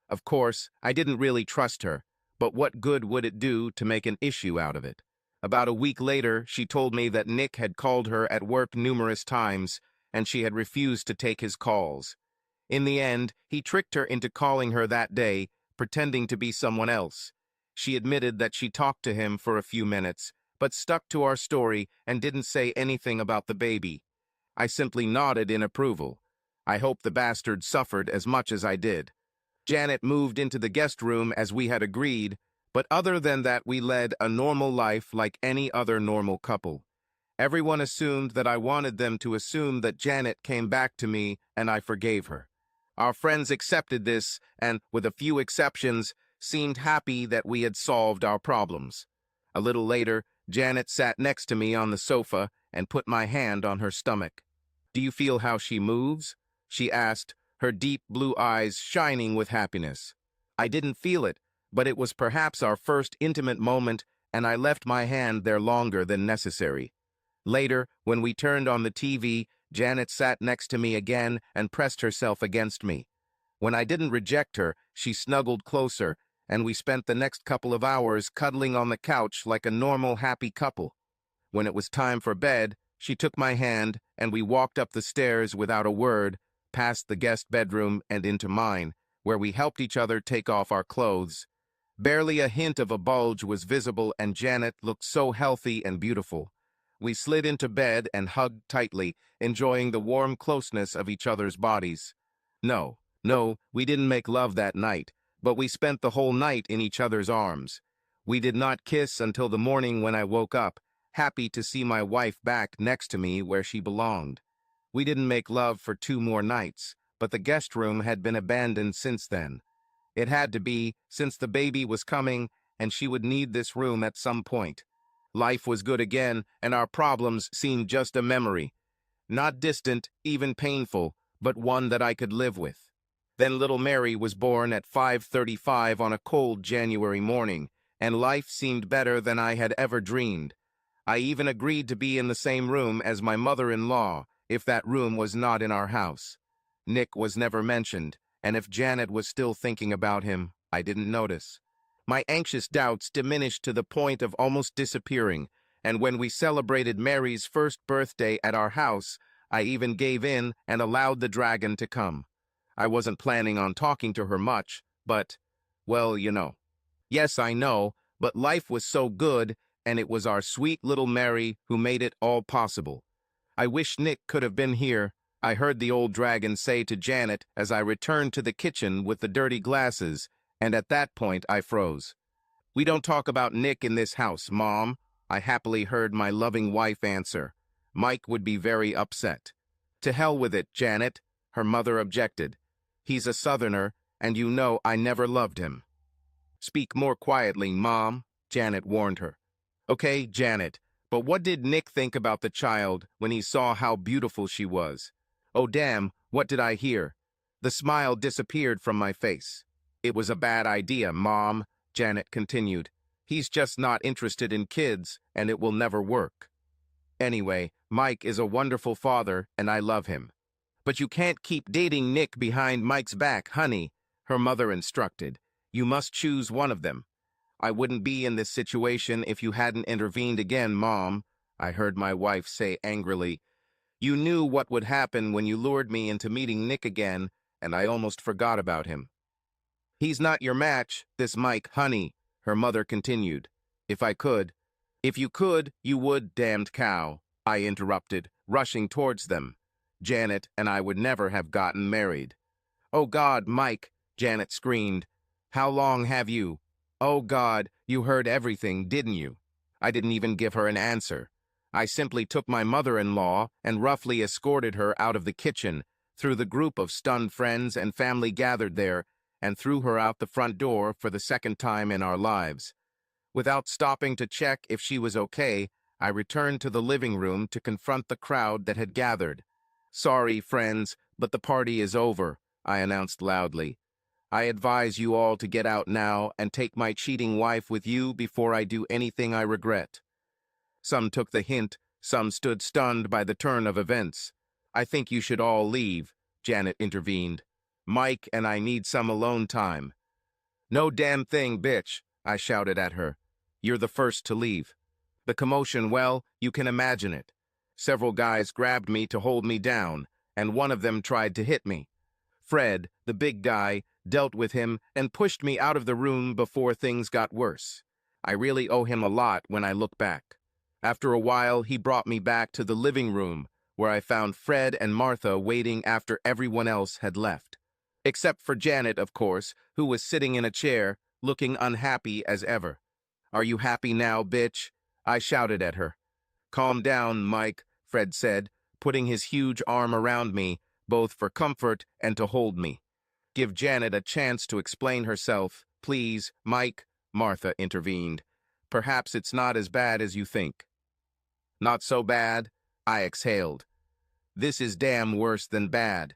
Of course, I didn't really trust her, but what good would it do to make an issue out of it? About a week later, she told me that Nick had called her at work numerous times, and she had refused to take his calls. In the end, he tricked her into calling her that day, pretending to be someone else. She admitted that she talked to him for a few minutes, but stuck to our story and didn't say anything about the baby. I simply nodded in approval. I hope the bastard suffered as much as I did. Janet moved into the guest room as we had agreed, but other than that we led a normal life like any other normal couple. Everyone assumed that I wanted them to assume that Janet came back to me and I forgave her. Our friends accepted this and, with a few exceptions, seemed happy that we had solved our problems. A little later, Janet sat next to me on the sofa and put my hand on her stomach. "Do you feel how she moves?" she asked, her deep blue eyes shining with happiness. I didn't feel it, but it was perhaps our first intimate moment, and I left my hand there longer than necessary. Later, when we turned on the TV, Janet sat next to me again and pressed herself against me. When I didn't reject her, she snuggled closer, and we spent the next couple of hours cuddling on the couch like a normal, happy couple. When it was time for bed, she took my hand, and we walked up the stairs without a word, past the guest bedroom and into mine, where we helped each other take off our clothes. Barely a hint of a bulge was visible, and Janet looked so healthy and beautiful. We slid into bed and hugged tightly, enjoying the warm closeness of each other's bodies. No, we didn't make love that night, but we spent the whole night in each other's arms. We did not kiss until the morning when I woke up, happy to see my wife back next to me where she belonged. We didn't make love for 2 more nights, but the guest room had been abandoned since then. It had to be, since the baby was coming, and she would need this room at some point. Life was good again, and our problems seemed just a memory. Not distant, even painful, but one that I could live with. Then little Mary was born at 5:35 on a cold January morning, and life seemed better than I had ever dreamed. I even agreed to be in the same room as my mother-in-law, if that room was not in our house. Nick was never mentioned, and if Janet was still thinking about him, I didn't notice. My anxious doubts diminished to the point of almost disappearing, and when we celebrated Mary's first birthday at our house, I even gave in and allowed the dragon to come. I wasn't planning on talking to her much, but, well, you know. Yes, I know, but life was so good, and it was our sweet little Mary who made it all possible. I wish Nick could have been here, I heard the old dragon say to Janet as I returned to the kitchen with the dirty glasses, and at that point I froze. "We don't talk about Nick in this house, Mom," I happily heard my loving wife answer. "Mike would be very upset." "To hell with it, Janet," her mother objected. "He's a Southerner, and you know I never loved him." "Speak more quietly, Mom," Janet warned her. "Okay, Janet, but what did Nick think about the child when he saw how beautiful she was?" "Oh, damn, what did I hear?" The smile disappeared from my face. "It was a bad idea, Mom," Janet continued. "He's just not interested in kids, and it will never work. Anyway, Mike is a wonderful father, and I love him." "But you can't keep dating Nick behind Mike's back, honey," her mother instructed. "You must choose one of them." "I wouldn't be in this situation if you hadn't intervened again, Mom," I heard my wife say angrily. You knew what would happen when you lured me into meeting Nick again, and I almost forgot about him. He's not your match, this Mike, honey, her mother continued. If I could. If you could, you would, damned cow, I interrupted, rushing towards them. Janet and I would never have gotten married. Oh God, Mike, Janet screamed. How long have you? Oh God, you heard everything, didn't you? I didn't even give her an answer. I simply took my mother-in-law and roughly escorted her out of the kitchen, through the group of stunned friends and family gathered there, and threw her out the front door for the second time in our lives. Without stopping to check if she was okay, I returned to the living room to confront the crowd that had gathered. Sorry, friends, but the party is over, I announced loudly. I advise you all to get out now and take my cheating wife with you before I do anything I regret. Some took the hint, some stood stunned by the turn of events. I think you should all leave, Janet intervened. Mike and I need some alone time. No damn thing, bitch, I shouted at her. You're the first to leave. The commotion, well, you can imagine it. Several guys grabbed me to hold me down, and one of them tried to hit me. Fred, the big guy, dealt with him and pushed me out of the room before things got worse. I really owe him a lot when I look back. After a while, he brought me back to the living room, where I found Fred and Martha waiting after everyone else had left. Except for Janet, of course, who was sitting in a chair, looking unhappy as ever. Are you happy now, bitch? I shouted at her. Calm down, Mike, Fred said, putting his huge arm around me, both for comfort and to hold me. Give Janet a chance to explain herself, please, Mike, Martha intervened. Perhaps it's not as bad as you think. Not so bad, I exhaled. This is damn worse than bad.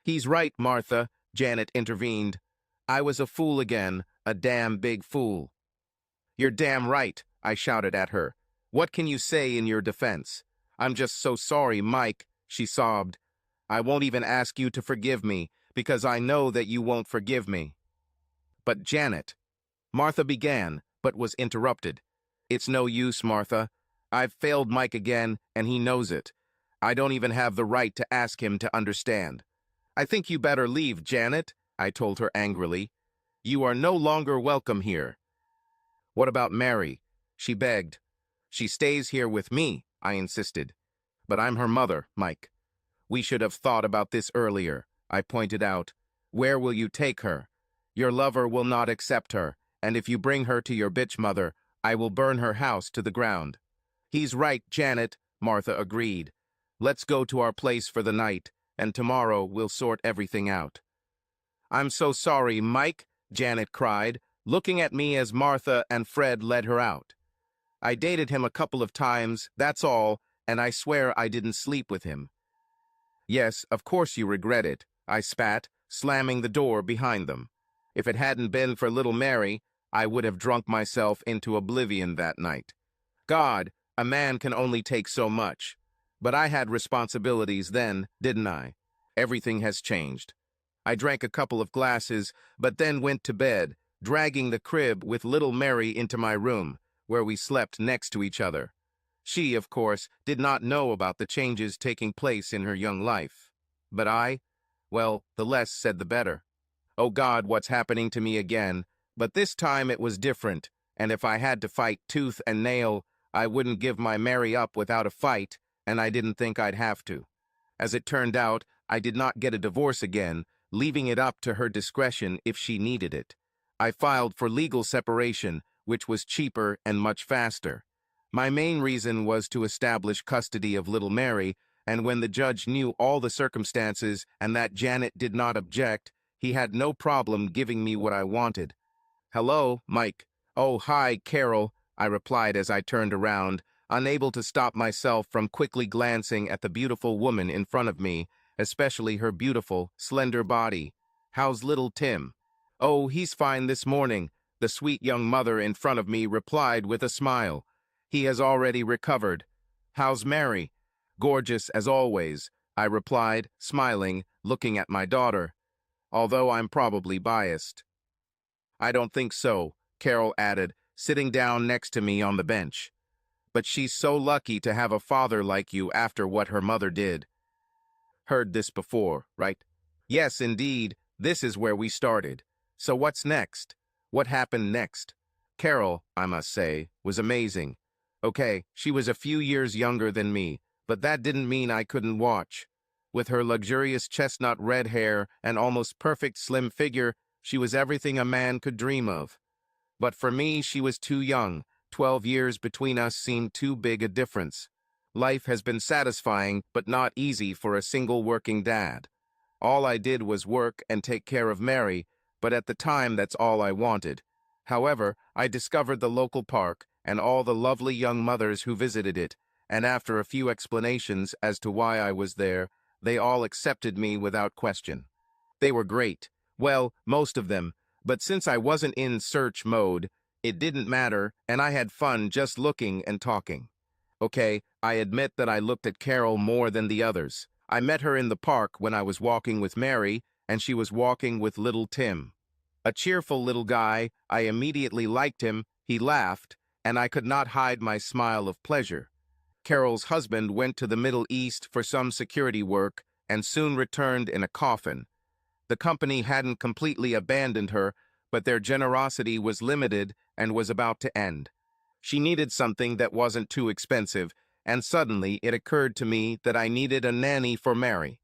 He's right, Martha, Janet intervened. I was a fool again, a damn big fool. You're damn right, I shouted at her. What can you say in your defense? I'm just so sorry, Mike, she sobbed. I won't even ask you to forgive me, because I know that you won't forgive me. But Janet, Martha began, but was interrupted. It's no use, Martha. I've failed Mike again, and he knows it. I don't even have the right to ask him to understand. I think you better leave, Janet, I told her angrily. You are no longer welcome here. What about Mary? She begged. She stays here with me, I insisted. But I'm her mother, Mike. We should have thought about this earlier, I pointed out. Where will you take her? Your lover will not accept her, and if you bring her to your bitch mother, I will burn her house to the ground. He's right, Janet, Martha agreed. Let's go to our place for the night, and tomorrow we'll sort everything out. I'm so sorry, Mike, Janet cried, looking at me as Martha and Fred led her out. I dated him a couple of times, that's all, and I swear I didn't sleep with him. Yes, of course you regret it, I spat, slamming the door behind them. If it hadn't been for little Mary, I would have drunk myself into oblivion that night. God, a man can only take so much. But I had responsibilities then, didn't I? Everything has changed. I drank a couple of glasses, but then went to bed, dragging the crib with little Mary into my room, where we slept next to each other. She, of course, did not know about the changes taking place in her young life. But I, well, the less said the better. Oh God, what's happening to me again? But this time it was different, and if I had to fight tooth and nail, I wouldn't give my Mary up without a fight, and I didn't think I'd have to. As it turned out, I did not get a divorce again, leaving it up to her discretion if she needed it. I filed for legal separation, which was cheaper and much faster. My main reason was to establish custody of little Mary, and when the judge knew all the circumstances and that Janet did not object, he had no problem giving me what I wanted. Hello, Mike. Oh, hi, Carol, I replied as I turned around, unable to stop myself from quickly glancing at the beautiful woman in front of me, especially her beautiful, slender body. How's little Tim? Oh, he's fine this morning, the sweet young mother in front of me replied with a smile. He has already recovered. How's Mary? Gorgeous as always, I replied, smiling, looking at my daughter. Although I'm probably biased. I don't think so, Carol added, sitting down next to me on the bench. but she's so lucky to have a father like you after what her mother did. Heard this before, right? Yes, indeed, this is where we started. So what's next? What happened next? Carol, I must say, was amazing. Okay, she was a few years younger than me, but that didn't mean I couldn't watch. With her luxurious chestnut red hair and almost perfect slim figure, she was everything a man could dream of. But for me, she was too young. 12 years between us seemed too big a difference. Life has been satisfying, but not easy for a single working dad. All I did was work and take care of Mary, but at the time that's all I wanted. However, I discovered the local park and all the lovely young mothers who visited it, and after a few explanations as to why I was there, they all accepted me without question. They were great. Well, most of them, but since I wasn't in search mode, it didn't matter, and I had fun just looking and talking. Okay, I admit that I looked at Carol more than the others. I met her in the park when I was walking with Mary, and she was walking with little Tim. A cheerful little guy, I immediately liked him, he laughed, and I could not hide my smile of pleasure. Carol's husband went to the Middle East for some security work and soon returned in a coffin. The company hadn't completely abandoned her, but their generosity was limited and was about to end. She needed something that wasn't too expensive, and suddenly it occurred to me that I needed a nanny for Mary.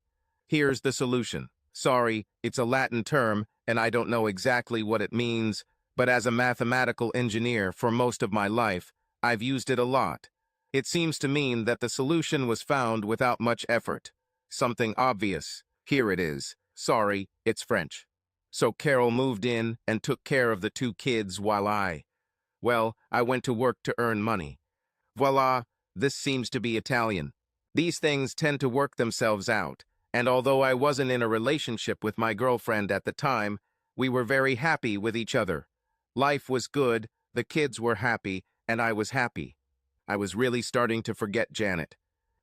Here's the solution. Sorry, it's a Latin term, and I don't know exactly what it means, but as a mathematical engineer for most of my life, I've used it a lot. It seems to mean that the solution was found without much effort. Something obvious. Here it is. Sorry, it's French. So Carol moved in and took care of the two kids while I went to work to earn money. Voila, this seems to be Italian. These things tend to work themselves out, and although I wasn't in a relationship with my girlfriend at the time, we were very happy with each other. Life was good, the kids were happy, and I was happy. I was really starting to forget Janet.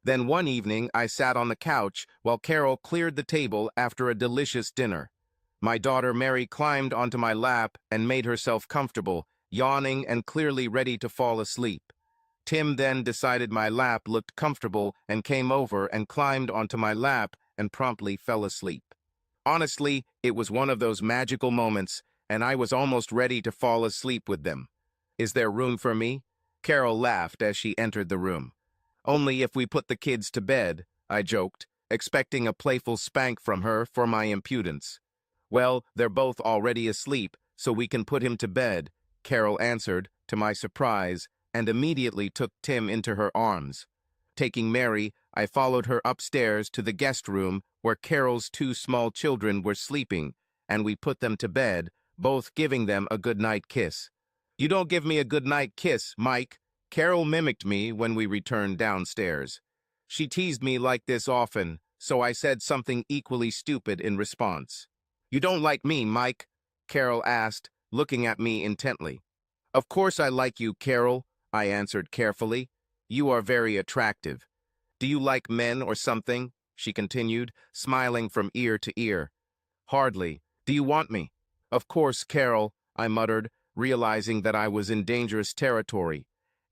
Then one evening, I sat on the couch while Carol cleared the table after a delicious dinner. My daughter Mary climbed onto my lap and made herself comfortable, yawning and clearly ready to fall asleep. Tim then decided my lap looked comfortable and came over and climbed onto my lap and promptly fell asleep. Honestly, it was one of those magical moments, and I was almost ready to fall asleep with them. Is there room for me? Carol laughed as she entered the room. Only if we put the kids to bed, I joked, expecting a playful spank from her for my impudence. Well, they're both already asleep, so we can put him to bed, Carol answered, to my surprise, and immediately took Tim into her arms. Taking Mary, I followed her upstairs to the guest room where Carol's two small children were sleeping, and we put them to bed, both giving them a good-night kiss. You don't give me a good-night kiss, Mike. Carol mimicked me when we returned downstairs. She teased me like this often, so I said something equally stupid in response. You don't like me, Mike? Carol asked, looking at me intently. Of course I like you, Carol, I answered carefully. You are very attractive. Do you like men or something? She continued, smiling from ear to ear. Hardly. Do you want me? Of course, Carol, I muttered, realizing that I was in dangerous territory.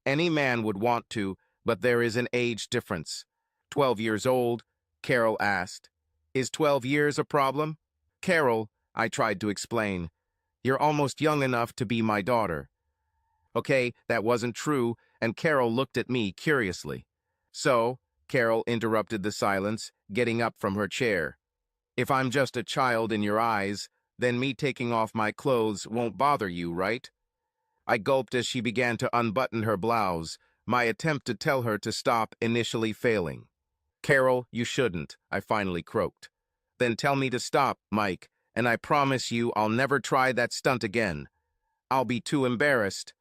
Any man would want to, but there is an age difference. 12 years old, Carol asked. Is 12 years a problem? Carol, I tried to explain. You're almost young enough to be my daughter. Okay, that wasn't true, and Carol looked at me curiously. So, Carol interrupted the silence, getting up from her chair. If I'm just a child in your eyes, then me taking off my clothes won't bother you, right? I gulped as she began to unbutton her blouse, my attempt to tell her to stop initially failing. Carol, you shouldn't, I finally croaked. Then tell me to stop, Mike, and I promise you I'll never try that stunt again. I'll be too embarrassed.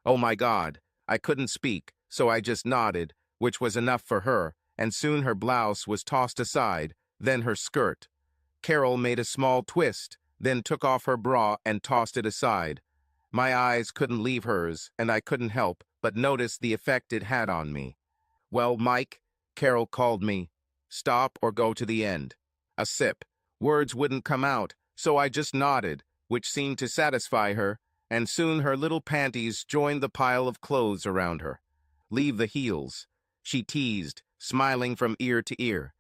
Oh my God, I couldn't speak, so I just nodded, which was enough for her, and soon her blouse was tossed aside, then her skirt. Carol made a small twist, then took off her bra and tossed it aside. My eyes couldn't leave hers, and I couldn't help but notice the effect it had on me. Well, Mike, Carol called me. Stop or go to the end. A sip. Words wouldn't come out, so I just nodded, which seemed to satisfy her, and soon her little panties joined the pile of clothes around her. Leave the heels, she teased, smiling from ear to ear.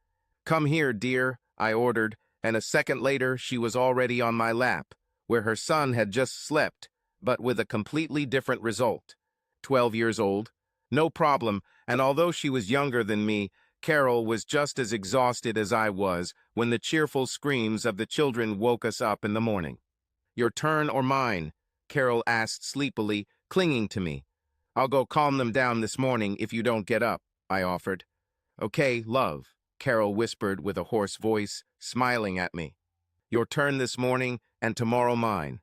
Come here, dear, I ordered, and a second later she was already on my lap, where her son had just slept, but with a completely different result. 12 years old. No problem, and although she was younger than me, Carol was just as exhausted as I was when the cheerful screams of the children woke us up in the morning. Your turn or mine? Carol asked sleepily, clinging to me. I'll go calm them down this morning if you don't get up, I offered. Okay, love, Carol whispered with a hoarse voice, smiling at me. Your turn this morning, and tomorrow mine.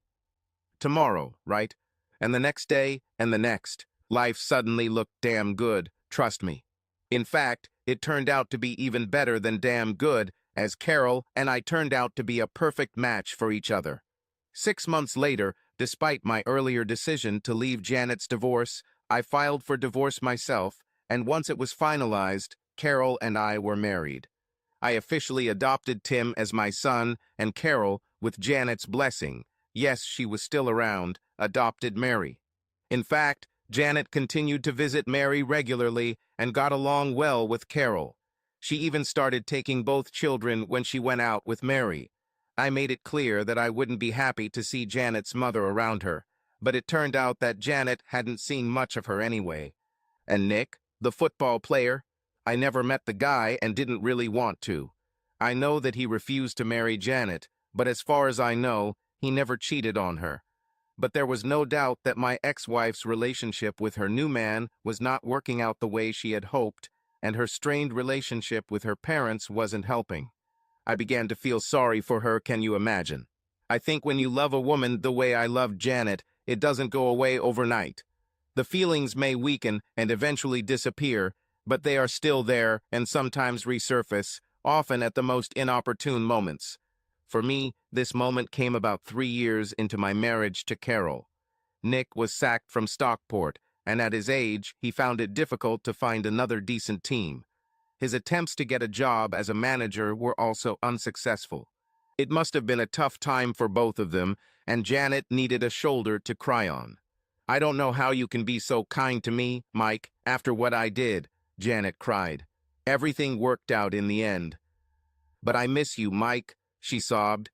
Tomorrow, right? And the next day, and the next. Life suddenly looked damn good, trust me. In fact, it turned out to be even better than damn good, as Carol and I turned out to be a perfect match for each other. 6 months later, despite my earlier decision to leave Janet's divorce, I filed for divorce myself, and once it was finalized, Carol and I were married. I officially adopted Tim as my son, and Carol, with Janet's blessing, yes, she was still around, adopted Mary. In fact, Janet continued to visit Mary regularly and got along well with Carol. She even started taking both children when she went out with Mary. I made it clear that I wouldn't be happy to see Janet's mother around her, but it turned out that Janet hadn't seen much of her anyway. And Nick, the football player, I never met the guy and didn't really want to. I know that he refused to marry Janet, but as far as I know, he never cheated on her. But there was no doubt that my ex-wife's relationship with her new man was not working out the way she had hoped, and her strained relationship with her parents wasn't helping. I began to feel sorry for her, can you imagine? I think when you love a woman the way I loved Janet, it doesn't go away overnight. The feelings may weaken and eventually disappear, but they are still there and sometimes resurface, often at the most inopportune moments. For me, this moment came about 3 years into my marriage to Carol. Nick was sacked from Stockport, and at his age, he found it difficult to find another decent team. His attempts to get a job as a manager were also unsuccessful. It must have been a tough time for both of them, and Janet needed a shoulder to cry on. I don't know how you can be so kind to me, Mike, after what I did, Janet cried. Everything worked out in the end. But I miss you, Mike, she sobbed.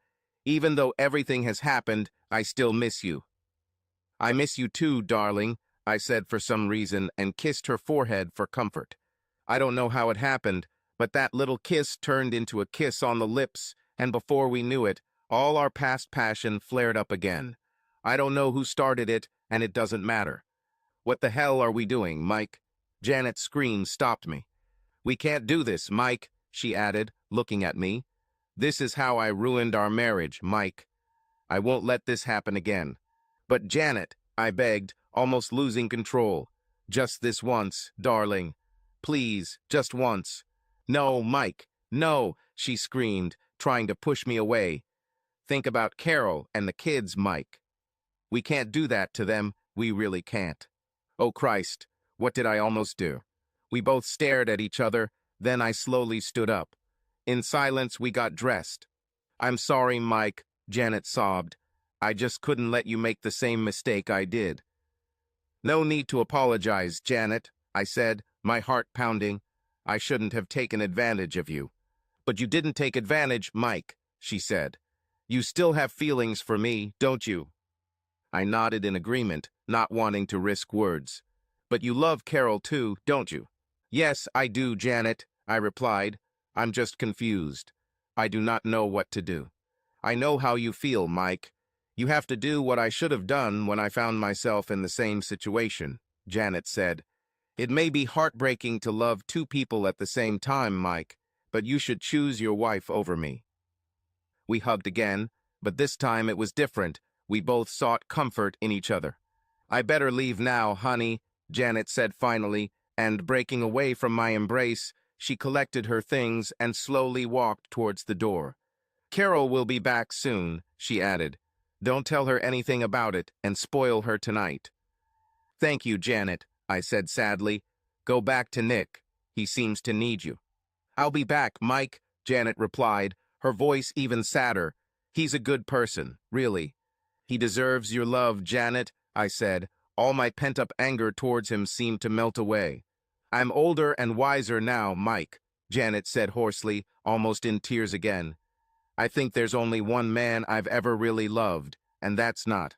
Even though everything has happened, I still miss you. I miss you too, darling, I said for some reason and kissed her forehead for comfort. I don't know how it happened, but that little kiss turned into a kiss on the lips, and before we knew it, all our past passion flared up again. I don't know who started it, and it doesn't matter. What the hell are we doing, Mike? Janet's scream stopped me. We can't do this, Mike, she added, looking at me. This is how I ruined our marriage, Mike. I won't let this happen again. But Janet, I begged, almost losing control. Just this once, darling. Please, just once. No, Mike, no, she screamed, trying to push me away. Think about Carol and the kids, Mike. We can't do that to them, we really can't. Oh Christ, what did I almost do? We both stared at each other, then I slowly stood up. In silence, we got dressed. I'm sorry, Mike, Janet sobbed. I just couldn't let you make the same mistake I did. No need to apologize, Janet, I said, my heart pounding. I shouldn't have taken advantage of you. But you didn't take advantage, Mike, she said. You still have feelings for me, don't you? I nodded in agreement, not wanting to risk words. But you love Carol too, don't you? Yes, I do, Janet, I replied. I'm just confused. I do not know what to do. I know how you feel, Mike. You have to do what I should have done when I found myself in the same situation, Janet said. It may be heartbreaking to love two people at the same time, Mike, but you should choose your wife over me. We hugged again, but this time it was different. We both sought comfort in each other. I better leave now, honey, Janet said finally, and breaking away from my embrace, she collected her things and slowly walked towards the door. Carol will be back soon, she added. Don't tell her anything about it and spoil her tonight. Thank you, Janet, I said sadly. Go back to Nick. He seems to need you. I'll be back, Mike, Janet replied, her voice even sadder. He's a good person, really. He deserves your love, Janet, I said, All my pent-up anger towards him seemed to melt away. "I'm older and wiser now, Mike," Janet said hoarsely, almost in tears again. "I think there's only one man I've ever really loved, and that's not."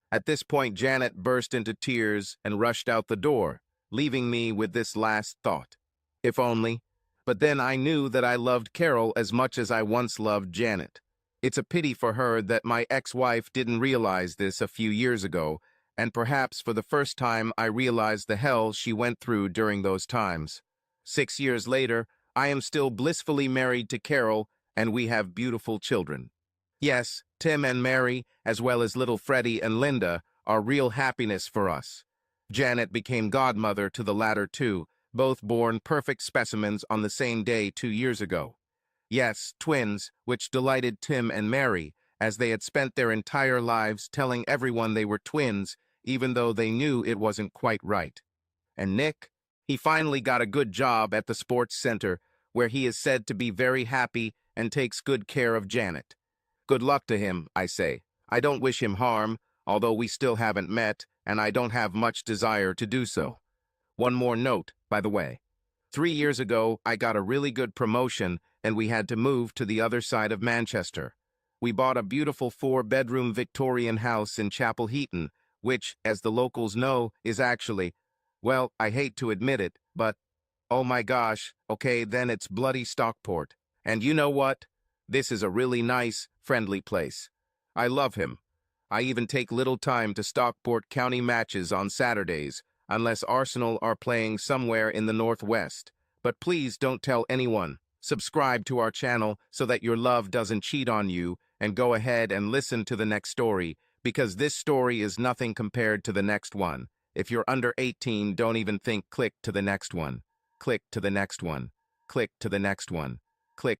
At this point, Janet burst into tears and rushed out the door, leaving me with this last thought. If only. But then I knew that I loved Carol as much as I once loved Janet. It's a pity for her that my ex-wife didn't realize this a few years ago, and perhaps for the first time I realized the hell she went through during those times. 6 years later, I am still blissfully married to Carol, and we have beautiful children. Yes, Tim and Mary, as well as little Freddie and Linda, are real happiness for us. Janet became godmother to the latter two, both born perfect specimens on the same day 2 years ago. Yes, twins, which delighted Tim and Mary, as they had spent their entire lives telling everyone they were twins, even though they knew it wasn't quite right. And Nick? He finally got a good job at the sports center, where he is said to be very happy and takes good care of Janet. Good luck to him, I say. I don't wish him harm, although we still haven't met, and I don't have much desire to do so. One more note, by the way. 3 years ago, I got a really good promotion, and we had to move to the other side of Manchester. We bought a beautiful 4-bedroom Victorian house in Chapel Heaton, which, as the locals know, is actually, well, I hate to admit it, but, oh my gosh, okay, then it's bloody Stockport. And you know what? This is a really nice, friendly place. I love him. I even take little time to Stockport County matches on Saturdays, unless Arsenal are playing somewhere in the Northwest. But please don't tell anyone. Subscribe to our channel so that your love doesn't cheat on you, and go ahead and listen to the next story, because this story is nothing compared to the next one. If you're under 18, don't even think click to the next one. Click to the next one. Click to the next one.